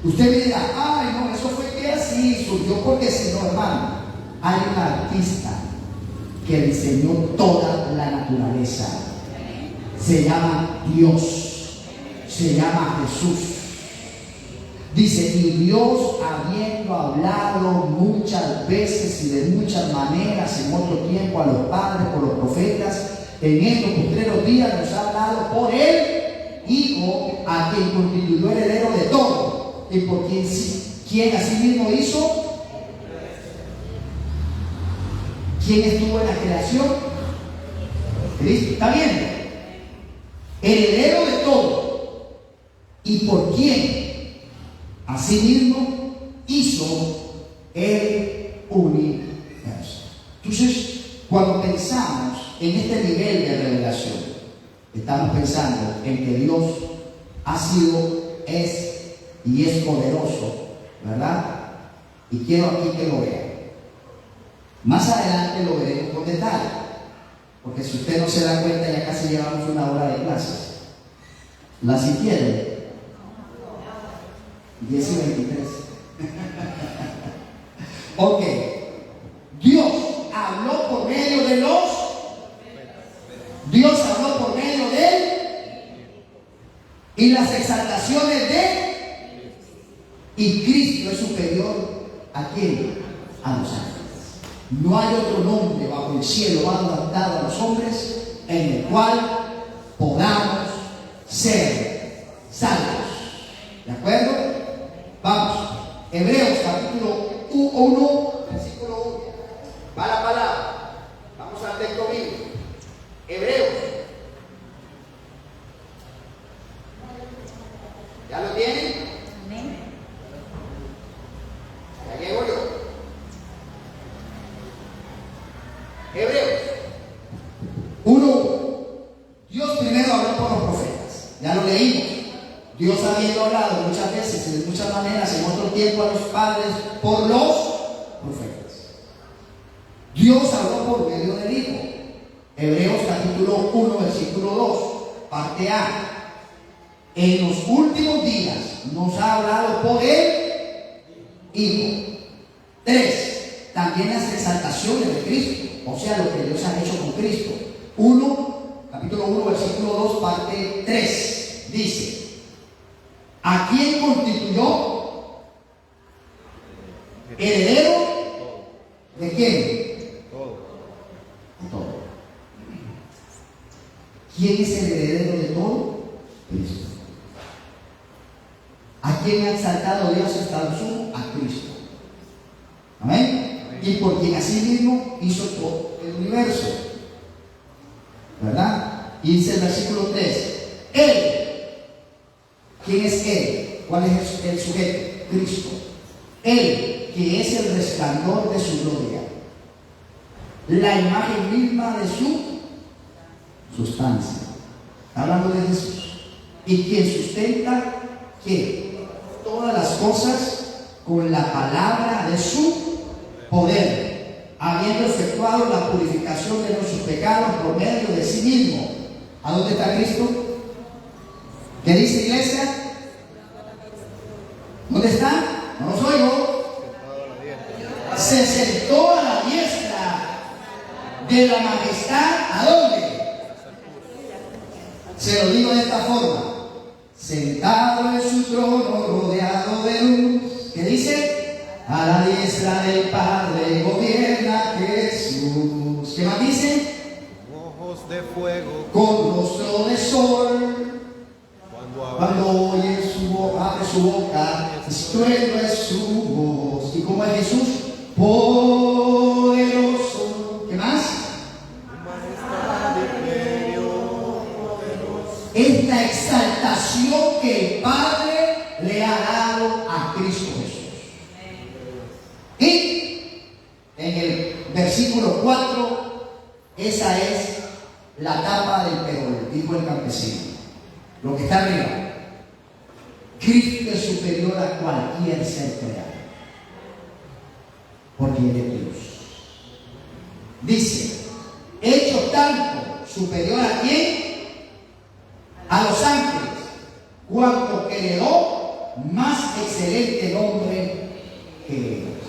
Speaker 1: usted me dirá, ay no, eso fue que así surgió porque si no, hermano, hay un artista que diseñó toda la naturaleza. Se llama Dios. Se llama Jesús. Dice, y Dios, habiendo hablado muchas veces y de muchas maneras en otro tiempo a los padres por los profetas, en estos postreros días nos ha hablado por el Hijo, a quien constituyó heredero de todo, y por quien asimismo hizo. ¿Quién estuvo en la creación? Cristo. ¿Está viendo? Heredero de todo, y por quien asimismo hizo el universo. Entonces, cuando pensamos en este nivel de revelación, estamos pensando en que Dios ha sido, es y es poderoso, ¿verdad? Y quiero aquí que lo vean. Más adelante lo veremos con detalle, porque si usted no se da cuenta, ya casi llevamos una hora de clases. ¿La siguieron? 10 y 23. Ok. Dios habló por medio de Dios habló por medio de él y las exaltaciones de, y Cristo es superior ¿a quién? A los ángeles. No hay otro nombre bajo el cielo dado a los hombres en el cual podamos ser salvos. ¿De acuerdo? Vamos. Hebreos capítulo 1, versículo 1. Va la palabra. Vamos al texto bíblico. Hebreos. ¿Ya lo tienen? Ya llego yo. Hebreos 1. Dios primero habló por los profetas. Ya lo leímos. Dios habiendo hablado muchas veces y de muchas maneras en otro tiempo a los padres por los profetas. Dios habló por medio del Hijo. Hebreos capítulo 1, versículo 2, parte A. En los últimos días nos ha hablado por el Hijo. 3. También las exaltaciones de Cristo, o sea, lo que Dios ha hecho con Cristo. Capítulo 1, versículo 2, parte 3. Dice: ¿a quién constituyó heredero de quién? Todo. ¿Quién es el heredero de todo? Cristo. ¿A quién ha exaltado Dios hasta lo sumo? A Cristo. Amén. Y por quien así mismo hizo todo el universo. ¿Verdad? Y dice el versículo 3: Él. ¿Quién es Él? ¿Cuál es el sujeto? Cristo. Él, que es el resplandor de su gloria, la imagen misma de su sustancia. Hablando de Jesús. Y quien sustenta que todas las cosas con la palabra de su poder, habiendo efectuado la purificación de nuestros pecados por medio de sí mismo. ¿A dónde está Cristo? ¿Qué dice, iglesia? ¿Dónde está? No los oigo. Se sentó a la diestra de la majestad. ¿A dónde? Se lo digo de esta forma: sentado en su trono, rodeado de luz. ¿Qué dice? A la diestra del Padre gobierna Jesús. ¿Qué más dice?
Speaker 5: Ojos de fuego,
Speaker 1: con rostro de sol. Cuando oye su boca, abre su boca, estruendo es su voz. ¿Y cómo es Jesús? Poderoso. ¿Qué más? Esta exaltación que el Padre le ha dado a Cristo Jesús. Y en el versículo 4, esa es la tapa del perol, dijo el campesino. Lo que está arriba: Cristo es superior a cualquier ser creado, porque Él es Dios. Dice: hecho tanto superior a quién? A los ángeles, cuanto que le heredó más excelente nombre que ellos.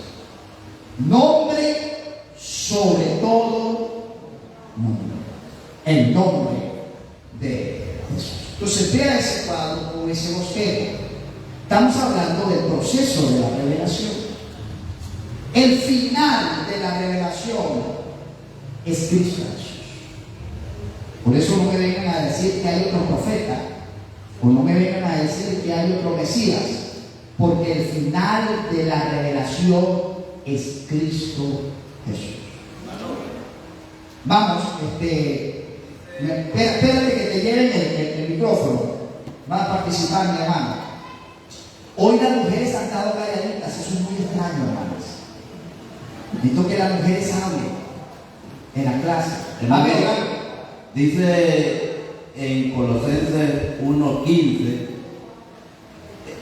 Speaker 1: Nombre sobre todo nombre. El nombre de Jesús. Entonces vea ese cuadro con ese bosquejo. Estamos hablando del proceso de la revelación. El final de la revelación es Cristo Jesús. Por eso no me vengan a decir que hay otro profeta, o no me vengan a decir que hay otro Mesías, porque el final de la revelación es Cristo Jesús. Vamos, espérate que te lleven el micrófono. Va a participar mi hermano. Hoy las mujeres han estado calladitas, eso es muy extraño, hermanos. Necesito que las mujeres hablen en la clase.
Speaker 4: Hermano, dice en Colosenses 1:15,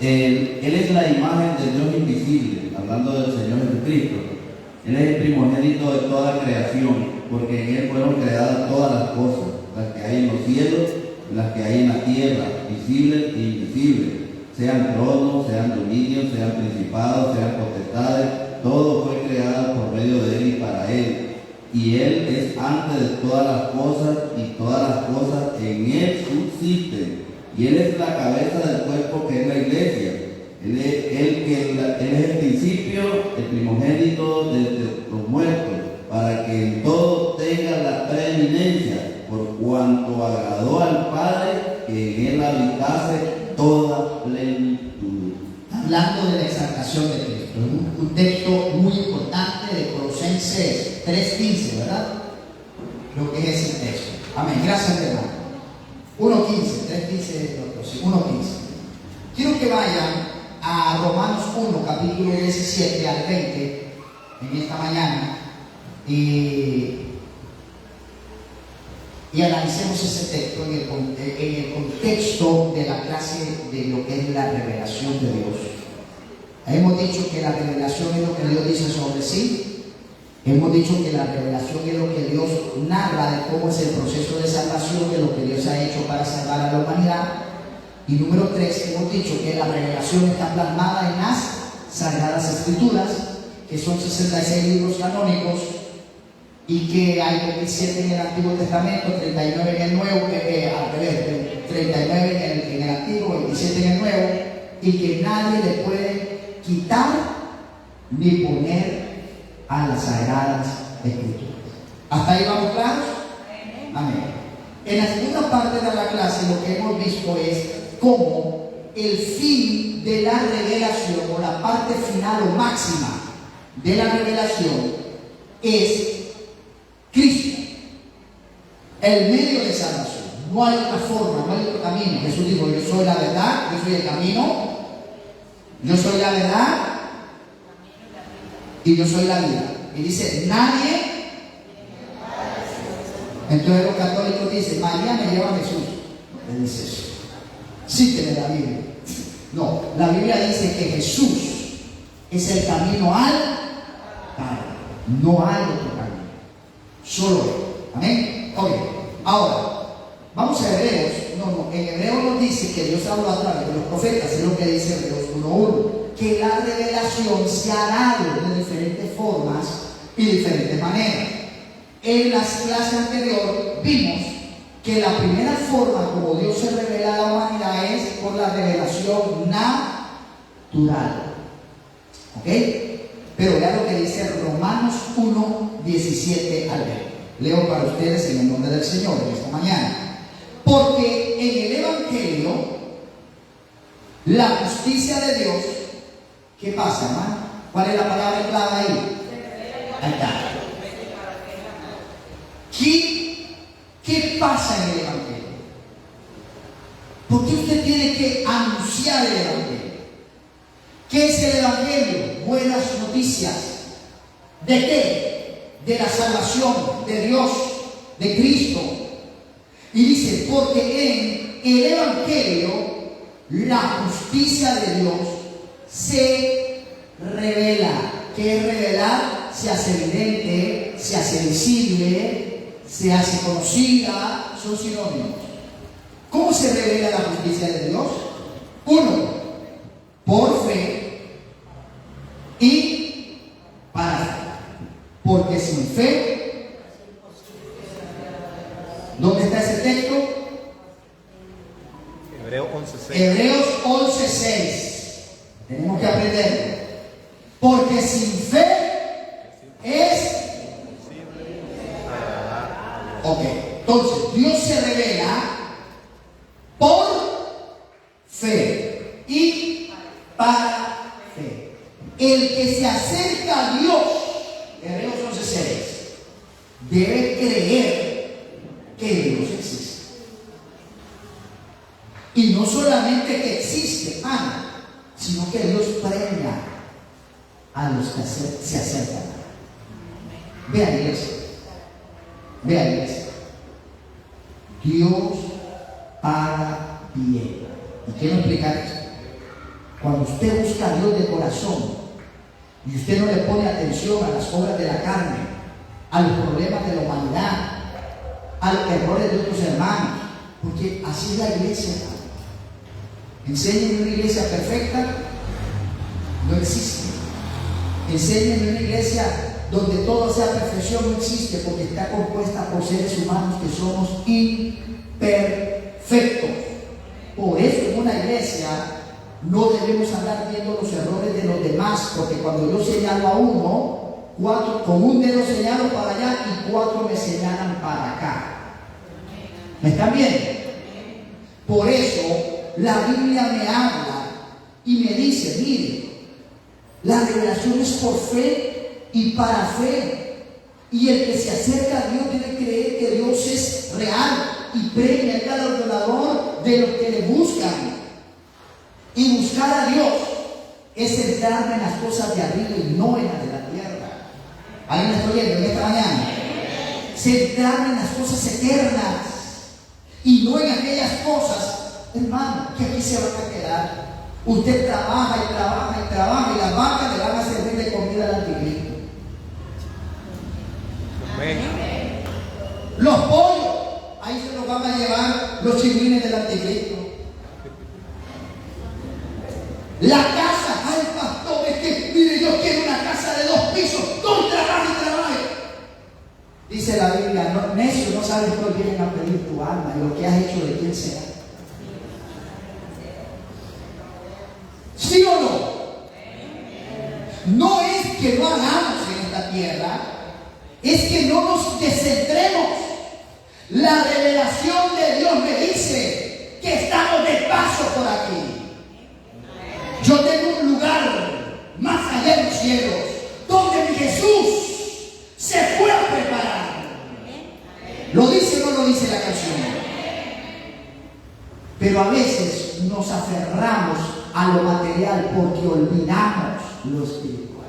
Speaker 4: Él es la imagen del Dios invisible, hablando del Señor Jesucristo. Él es el primogénito de toda creación, porque en Él fueron creadas todas las cosas, las que hay en los cielos, las que hay en la tierra, visibles e invisibles, sean tronos, sean dominios, sean principados, sean potestades, todo fue creado por medio de Él y para Él. Y Él es antes de todas las cosas, y todas las cosas en Él subsisten. Y Él es la cabeza del cuerpo que es la iglesia. Él es el principio, el primogénito de los muertos, para que en todo tenga la preeminencia, por cuanto agradó al Padre que en Él habitase toda plenitud.
Speaker 1: Hablando de la exaltación de Cristo, un texto muy importante de Colosenses 3:15, ¿verdad? Lo que es el texto. Amén. Gracias, hermano. 1:15, 3:15, 1:15. Quiero que vayan a Romanos 1, capítulo 17 al 20, en esta mañana, y analicemos ese texto en el contexto de la clase de lo que es la revelación de Dios. Hemos dicho que la revelación es lo que Dios dice sobre sí. Hemos dicho que la revelación es lo que Dios narra de cómo es el proceso de salvación, de lo que Dios ha hecho para salvar a la humanidad. Y número 3, hemos dicho que la revelación está plasmada en las Sagradas Escrituras, que son 66 libros canónicos, y que hay 27 en el Antiguo Testamento, 39 en el Nuevo, al revés, 39 en el Antiguo, 27 en el Nuevo, y que nadie le puede quitar ni poner a las Sagradas Escrituras. ¿Hasta ahí vamos claros? Amén. En la segunda parte de la clase lo que hemos visto es cómo el fin de la revelación, o la parte final o máxima de la revelación, es Cristo, el medio de salvación. No hay otra forma, no hay otro camino. Jesús dijo: yo soy la verdad, yo soy el camino, yo soy la verdad y yo soy la vida. Y dice: nadie. Entonces los católicos dicen: María me lleva a Jesús. Le dice eso. Sí que le la Biblia. No, la Biblia dice que Jesús es el camino al Padre. No hay otro camino. Solo Él. Amén. Ok. Ahora, vamos a Hebreos. En Hebreos nos dice que Dios habló a través de los profetas. Es lo que dice Hebreos 1:1. Que la revelación se ha dado de diferentes formas y diferentes maneras. En las clases anteriores vimos que la primera forma como Dios se revela a la humanidad es por la revelación natural. ¿Ok? Pero vean lo que dice Romanos 1:17 al 20. Leo para ustedes en el nombre del Señor en esta mañana. Porque en el Evangelio, la justicia de Dios, ¿qué pasa, hermano? ¿Cuál es la palabra clave ahí? Ahí está. ¿Qué pasa en el Evangelio? ¿Por qué usted tiene que anunciar el Evangelio? ¿Qué es el Evangelio? Buenas noticias. ¿De qué? De la salvación de Dios, de Cristo. Y dice: porque en el Evangelio la justicia de Dios se revela. ¿Qué es revelar? Se hace evidente, se hace visible, se hace conocida, son sinónimos. ¿Cómo se revela la justicia de Dios? 1, por fe y para fe. Porque sin fe, ¿dónde está ese texto?
Speaker 5: Hebreos 11:6.
Speaker 1: Hebreos 11:6. Tenemos que aprender. Porque sin fe es. Ok, entonces Dios se revela por fe y para fe. El que se acerca a Dios, Hebreos 11:6, debe creer que Dios existe. Y no solamente que existe, sino que Dios premia a los que se acercan. Vean, iglesia. Vean, iglesia. Dios paga bien. ¿Y quiero explicar eso? Cuando usted busca a Dios de corazón y usted no le pone atención a las obras de la carne, a los problemas de la humanidad, a los errores de otros hermanos, porque así es la iglesia. Enséñenme una iglesia perfecta, no existe. Enséñenme una iglesia donde todo sea perfección, no existe, porque está compuesta por seres humanos que somos imperfectos. Por eso en una iglesia no debemos andar viendo los errores de los demás, porque cuando yo señalo a uno, 4 con un dedo señalo para allá y 4 me señalan para acá. ¿Me están viendo? Por eso la Biblia me habla y me dice, mire, la revelación es por fe y para fe. Y el que se acerca a Dios debe creer que Dios es real y premia al galardonador de los que le buscan. Y buscar a Dios es centrarme en las cosas de arriba y no en las de la tierra. ¿Alguien me está oyendo en esta mañana? Centrarme en las cosas eternas y no en aquellas cosas, hermano, que aquí se van a quedar. Usted trabaja y trabaja y trabaja y las vacas le van a servir de comida al anticristo. Los pollos, ahí se los van a llevar los chigüines del anticristo. La casa, ay pastor, es que mire, yo quiero una casa de 2 pisos, todo trabajo y trabajo. Dice la Biblia, no, necio, no sabes que hoy vienen a pedir tu alma y lo que has hecho de quién será. ¿Sí o no? No es que no hagamos en esta tierra, es que no nos descentremos. La revelación de Dios me dice que estamos de paso por aquí. Yo tengo un lugar más allá de los cielos, donde mi Jesús se fue a preparar. ¿Lo dice o no lo dice la canción? Pero a veces nos aferramos a lo material porque olvidamos lo espiritual.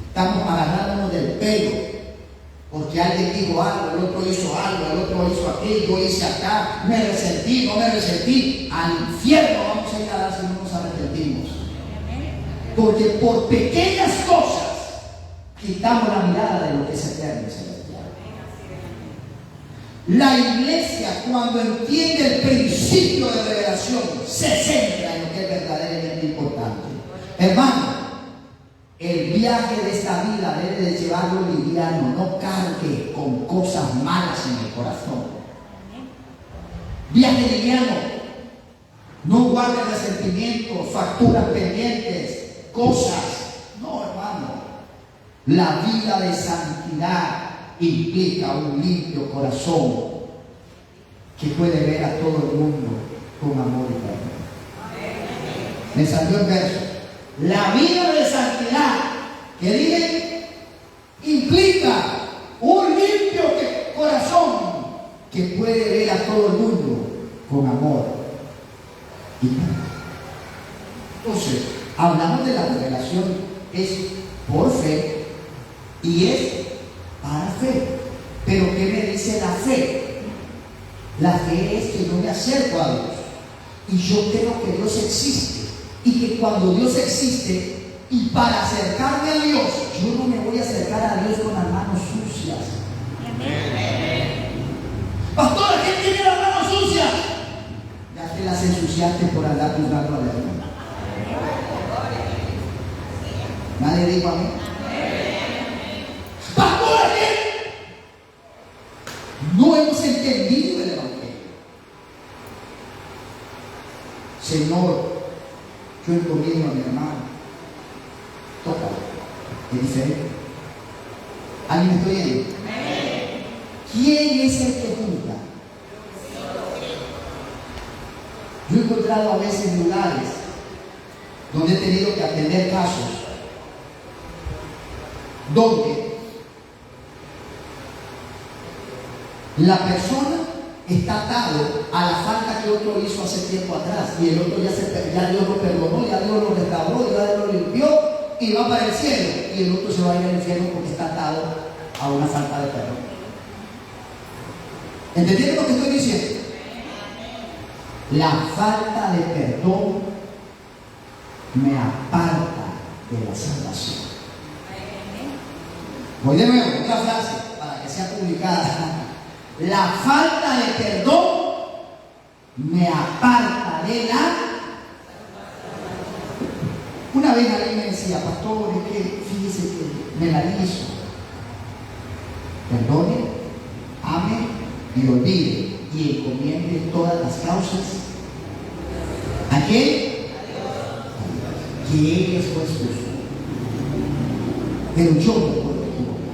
Speaker 1: Estamos agarrándonos del pelo porque alguien dijo algo, el otro hizo algo, el otro hizo aquello, yo hice acá, me resentí, no me resentí. Al infierno vamos a ir a dar si no nos arrepentimos. Porque por pequeñas cosas quitamos la mirada de lo que es eterno y celestial. La iglesia, cuando entiende el principio de revelación, se centra en lo que es verdaderamente importante. Hermano, el viaje de esta vida debe de llevarlo liviano, no cargue con cosas malas en el corazón. Viaje liviano, no guarde resentimientos, facturas pendientes, cosas. No, hermano, la vida de santidad implica un limpio corazón que puede ver a todo el mundo con amor y perdón. Me salió el verso. La vida de santidad, que dije, implica un limpio corazón que puede ver a todo el mundo con amor y perdón. Entonces, hablamos de la revelación, es por fe y es para fe. Pero ¿qué me dice la fe? La fe es que yo me acerco a Dios y yo creo que Dios existe. Y que cuando Dios existe, y para acercarme a Dios, yo no me voy a acercar a Dios con las manos sucias. Pastor, ¿quién tiene las manos sucias? Ya te las ensuciaste por andar juzgando a la hermana. Nadie dijo amén. Pastor, ¿quién? No hemos entendido el evangelio. Señor, yo encomiendo a mi hermano, tócalo, es diferente. ¿Alguien me está oyendo? ¿Quién es el que juzga? Yo he encontrado a veces lugares donde he tenido que atender casos donde la persona está atado a la falta que otro hizo hace tiempo atrás y el otro ya Dios lo perdonó, ya Dios lo restauró, ya Dios lo limpió y va para el cielo, y el otro se va a ir al infierno porque está atado a una falta de perdón. ¿Entendieron lo que estoy diciendo? La falta de perdón me aparta de la salvación. Voy de nuevo, otra frase para que sea publicada. La falta de perdón me aparta de la... Una vez alguien me decía, pastor, es que fíjese que me la hizo. Perdone, ame y olvide y encomiende todas las causas. ¿A quién? Que Él es justo. Pero yo me puedo equivocar.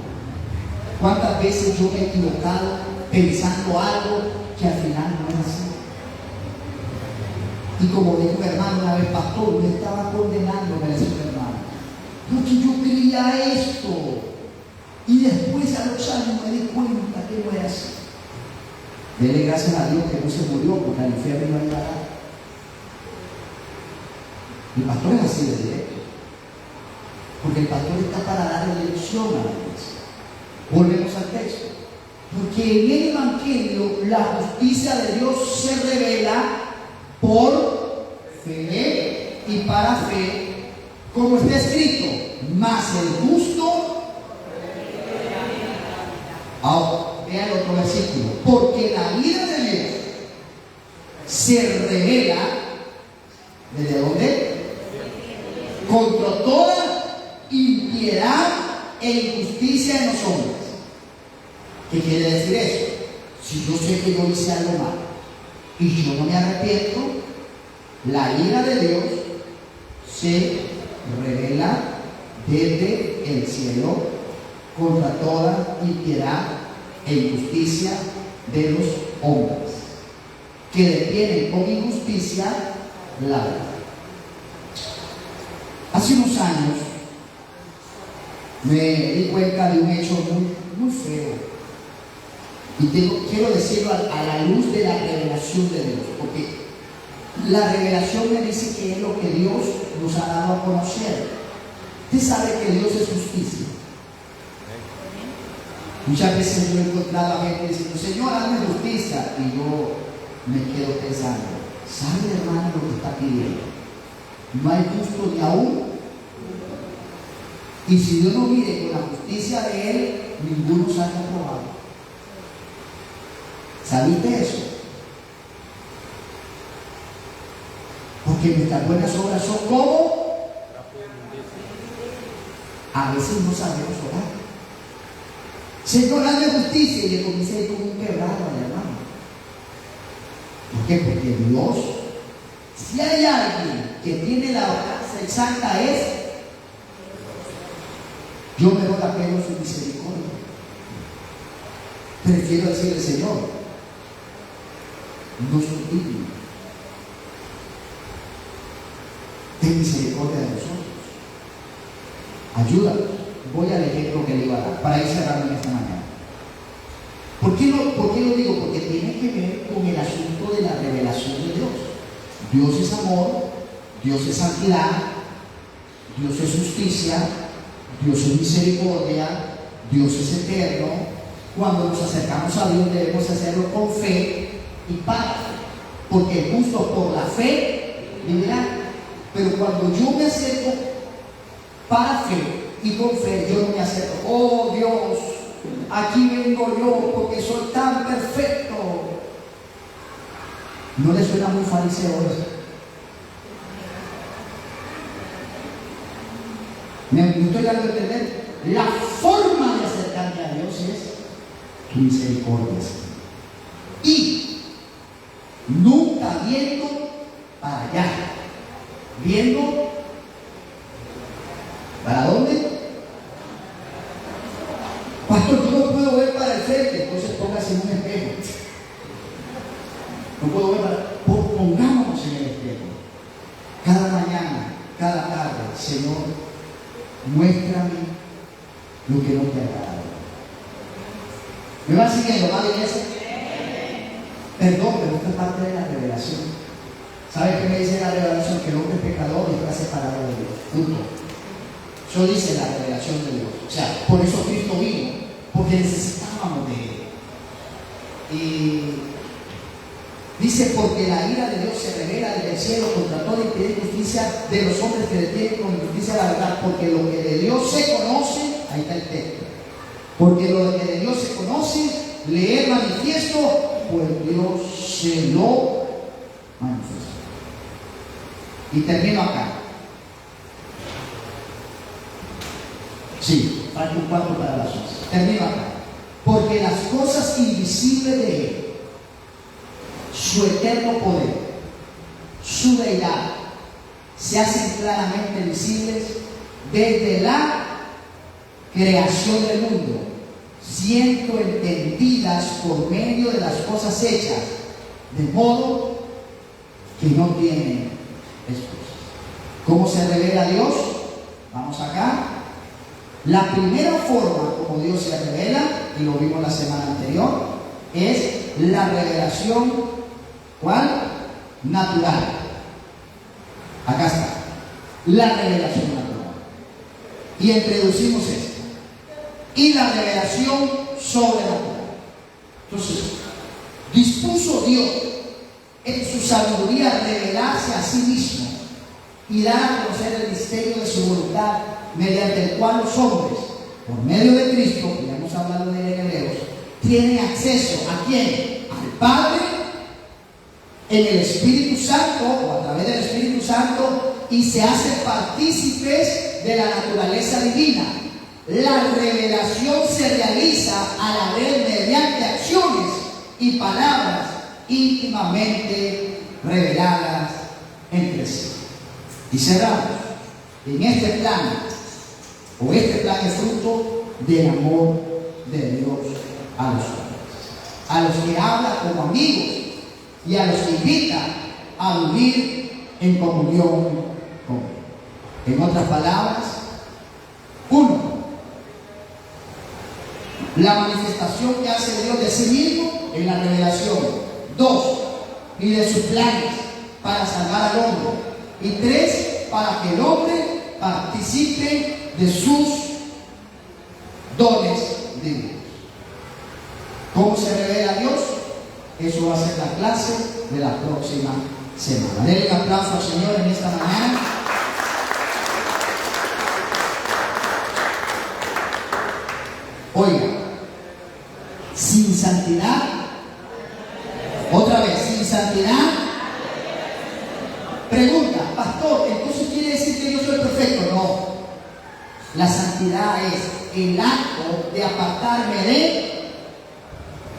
Speaker 1: ¿Cuántas veces yo me he equivocado pensando algo que al final no es así? Y como dijo mi hermano una vez, pastor, me estaba condenando, me decía mi hermano, porque yo creía esto. Y después a los años me di cuenta que no era así. Dele gracias a Dios que no se murió, porque al infierno no iba a dar. El pastor es así de directo. Porque el pastor está para dar dirección a la iglesia. Volvemos al texto. Porque en el Evangelio la justicia de Dios se revela por fe y para fe, como está escrito, mas el justo. Ahora, vean el otro versículo. Porque la ira de Dios se revela, ¿desde dónde? Contra toda impiedad e injusticia en los hombres. ¿Qué quiere decir eso? Si yo sé que yo hice algo mal y yo no me arrepiento, la ira de Dios se revela desde el cielo contra toda impiedad e injusticia de los hombres que detienen con injusticia la verdad. Hace unos años me di cuenta de un hecho muy feo. Y quiero decirlo a la luz de la revelación de Dios, porque la revelación me dice que es lo que Dios nos ha dado a conocer. Usted sabe que Dios es justicia. Muchas veces yo he encontrado a gente diciendo, Señor, hazme justicia. Y yo me quedo pensando, ¿sabe, hermano, lo que está pidiendo? No hay justo ni aún. Y si Dios no mire con la justicia de Él, ninguno se ha aprobado. ¿Sabiste eso? Porque nuestras buenas obras son como... A veces no sabemos orar. Señor, hazme justicia, y le comencé como un quebrado al hermano. ¿Por qué? Porque Dios, si hay alguien que tiene la ordenanza exacta, es yo me doy apego a su misericordia. Prefiero decirle, Señor, no soy digno, ten misericordia de nosotros, ayúdanos. Voy al ejemplo que le iba a dar para ir cerrando en esta mañana. ¿Por qué lo digo? Porque tiene que ver con el asunto de la revelación de Dios. Dios es amor, Dios es santidad, Dios es justicia, Dios es misericordia, Dios es eterno. Cuando nos acercamos a Dios debemos hacerlo con fe y para fe, porque el justo por la fe vivirá. Pero cuando yo me acerco para fe y con fe, yo no me acerco, oh Dios, aquí vengo yo porque soy tan perfecto. ¿No le suena muy fariseo eso? ¿Me estoy dando a entender? La forma de acercarme a Dios es tu misericordia. Y nunca viendo para allá, viendo ¿para dónde? Pastor, yo no puedo ver para el frente, entonces póngase en un espejo. No puedo ver para... Pongámonos en el espejo. Cada mañana, cada tarde, Señor, muéstrame lo que no te ha agradado. ¿Me van siguiendo, va, iglesia? Perdón, pero esta es parte de la revelación. ¿Sabe qué me dice la revelación? Que el hombre es pecador y está separado de Dios. Punto. Eso dice la revelación de Dios. O sea, por eso Cristo vino, porque necesitábamos de Él. Y dice, porque la ira de Dios se revela desde el cielo contra toda impiedad y injusticia de los hombres que detienen con injusticia la verdad, porque lo que de Dios se conoce, ahí está el texto, porque lo que de Dios se conoce, le es manifiesto, pues Dios se lo manifiesta. Y termino acá. Sí, falta un cuarto para las 11. Termino acá. Porque las cosas invisibles de Él, su eterno poder, su deidad, se hacen claramente visibles desde la creación del mundo, siendo entendidas por medio de las cosas hechas, de modo que no tienen excusa. ¿Cómo se revela Dios? Vamos acá. La primera forma como Dios se revela, y lo vimos la semana anterior, es la revelación, ¿cuál? Natural. Acá está, la revelación natural. Y introducimos esto. Y la revelación sobrenatural. Entonces, dispuso Dios en su sabiduría revelarse a sí mismo y dar a conocer el misterio de su voluntad, mediante el cual los hombres, por medio de Cristo, que ya hemos hablado de él en Hebreos, tienen acceso ¿a quién? Al Padre, en el Espíritu Santo, o a través del Espíritu Santo, y se hacen partícipes de la naturaleza divina. La revelación se realiza a la vez mediante acciones y palabras íntimamente reveladas entre sí. Y cerramos. En este plan, o este plan es fruto del amor de Dios a los hombres, a los que habla como amigos y a los que invita a vivir en comunión con Él. En otras palabras, 1. La manifestación que hace Dios de sí mismo en la revelación. 2. Y de sus planes para salvar al hombre. Y 3. Para que el hombre participe de sus dones divinos. ¿Cómo se revela Dios? Eso va a ser la clase de la próxima semana. Denle un aplauso al Señor en esta mañana. Oiga, sin santidad, otra vez, sin santidad. Pregunta, pastor, entonces quiere decir que yo soy perfecto. No, la santidad es el acto de apartarme de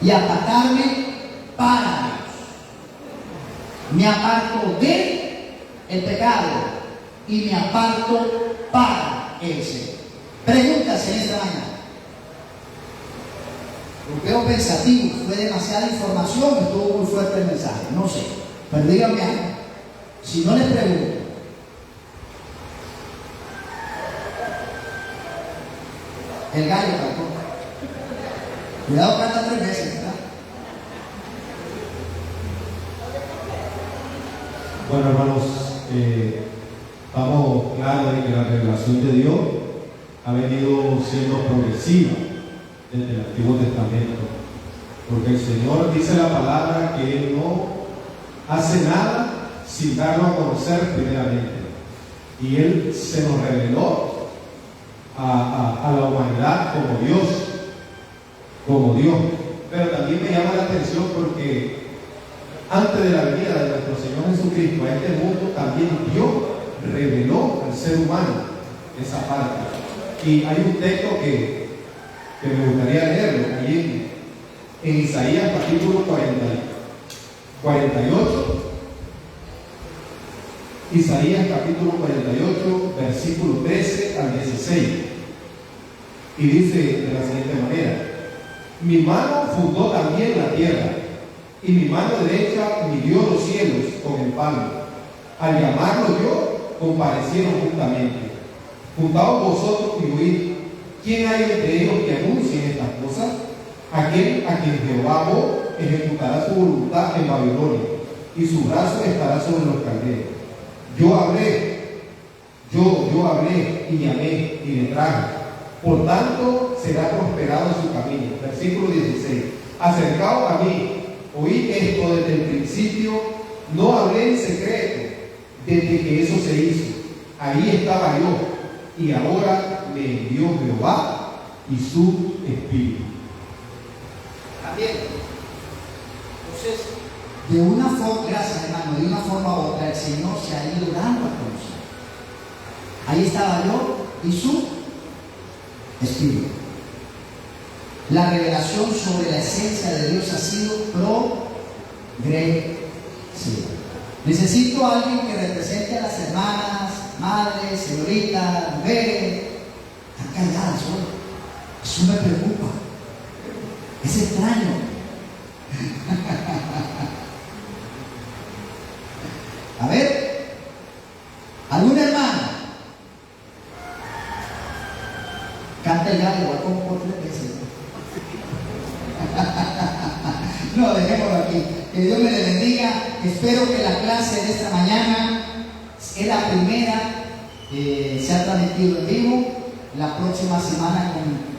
Speaker 1: y apartarme para Dios. Me aparto de el pecado y me aparto para el Señor. Preguntas en esta mañana. Lo veo pensativo, fue demasiada información, estuvo muy fuerte el mensaje, no sé, pero díganme algo. Si no les pregunto, el gallo cantó. Cuidado, canta 3 veces, ¿verdad?
Speaker 3: Bueno, hermanos, estamos claros de que la revelación de Dios ha venido siendo progresiva desde el Antiguo Testamento, porque el Señor dice la palabra que Él no hace nada sin darlo a conocer primeramente, y Él se nos reveló a la humanidad como Dios. Pero también me llama la atención porque antes de la venida de nuestro Señor Jesucristo a este mundo, también Dios reveló al ser humano esa parte. Y hay un texto que me gustaría leerlo ahí en Isaías capítulo 48. Isaías capítulo 48, versículo 13 al 16. Y dice de la siguiente manera: mi mano fundó también la tierra, y mi mano derecha midió los cielos con el palmo. Al llamarlo yo, comparecieron juntamente. Juntaos vosotros y oíd. ¿Quién hay entre ellos que anuncie estas cosas? Aquel a quien Jehová ejecutará su voluntad en Babilonia, y su brazo estará sobre los caldeos. Yo hablé y llamé y le traje. Por tanto, será prosperado en su camino. Versículo 16. acercaos a mí, oí esto desde el principio, no hablé en secreto desde que eso se hizo. Ahí estaba yo, y ahora me envió Jehová y su Espíritu.
Speaker 1: También. Entonces, de una forma, gracias hermano, de una forma u otra el Señor se ha ido dando a conocer. Ahí estaba yo y su Espíritu. La revelación sobre la esencia de Dios ha sido progresiva. Necesito a alguien que represente a las hermanas, madres, señoritas, mujeres. Están calladas hoy. Eso me preocupa. Es extraño. A ver, ¿alguna hermana? Canta el gallo, como por 3 veces. No, dejémoslo aquí. Que Dios me le bendiga. Espero que la clase de esta mañana es la primera. Se ha transmitido en vivo. La próxima semana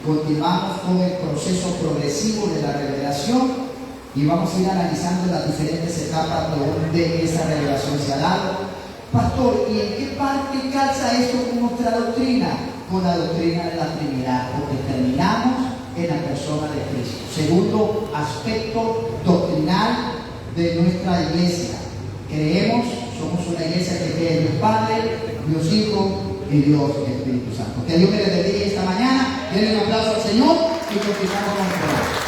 Speaker 1: continuamos con el proceso progresivo de la revelación y vamos a ir analizando las diferentes etapas donde esa revelación se ha dado. Pastor, ¿y en qué parte calza esto con nuestra doctrina? Con la doctrina de la Trinidad, porque terminamos en la persona de Cristo. Segundo aspecto doctrinal de nuestra iglesia. Creemos, somos una iglesia que cree en Dios Padre, Dios Hijo y Dios Espíritu Santo. Que Dios me les bendiga esta mañana. Denle un aplauso al Señor y continuamos con el programa.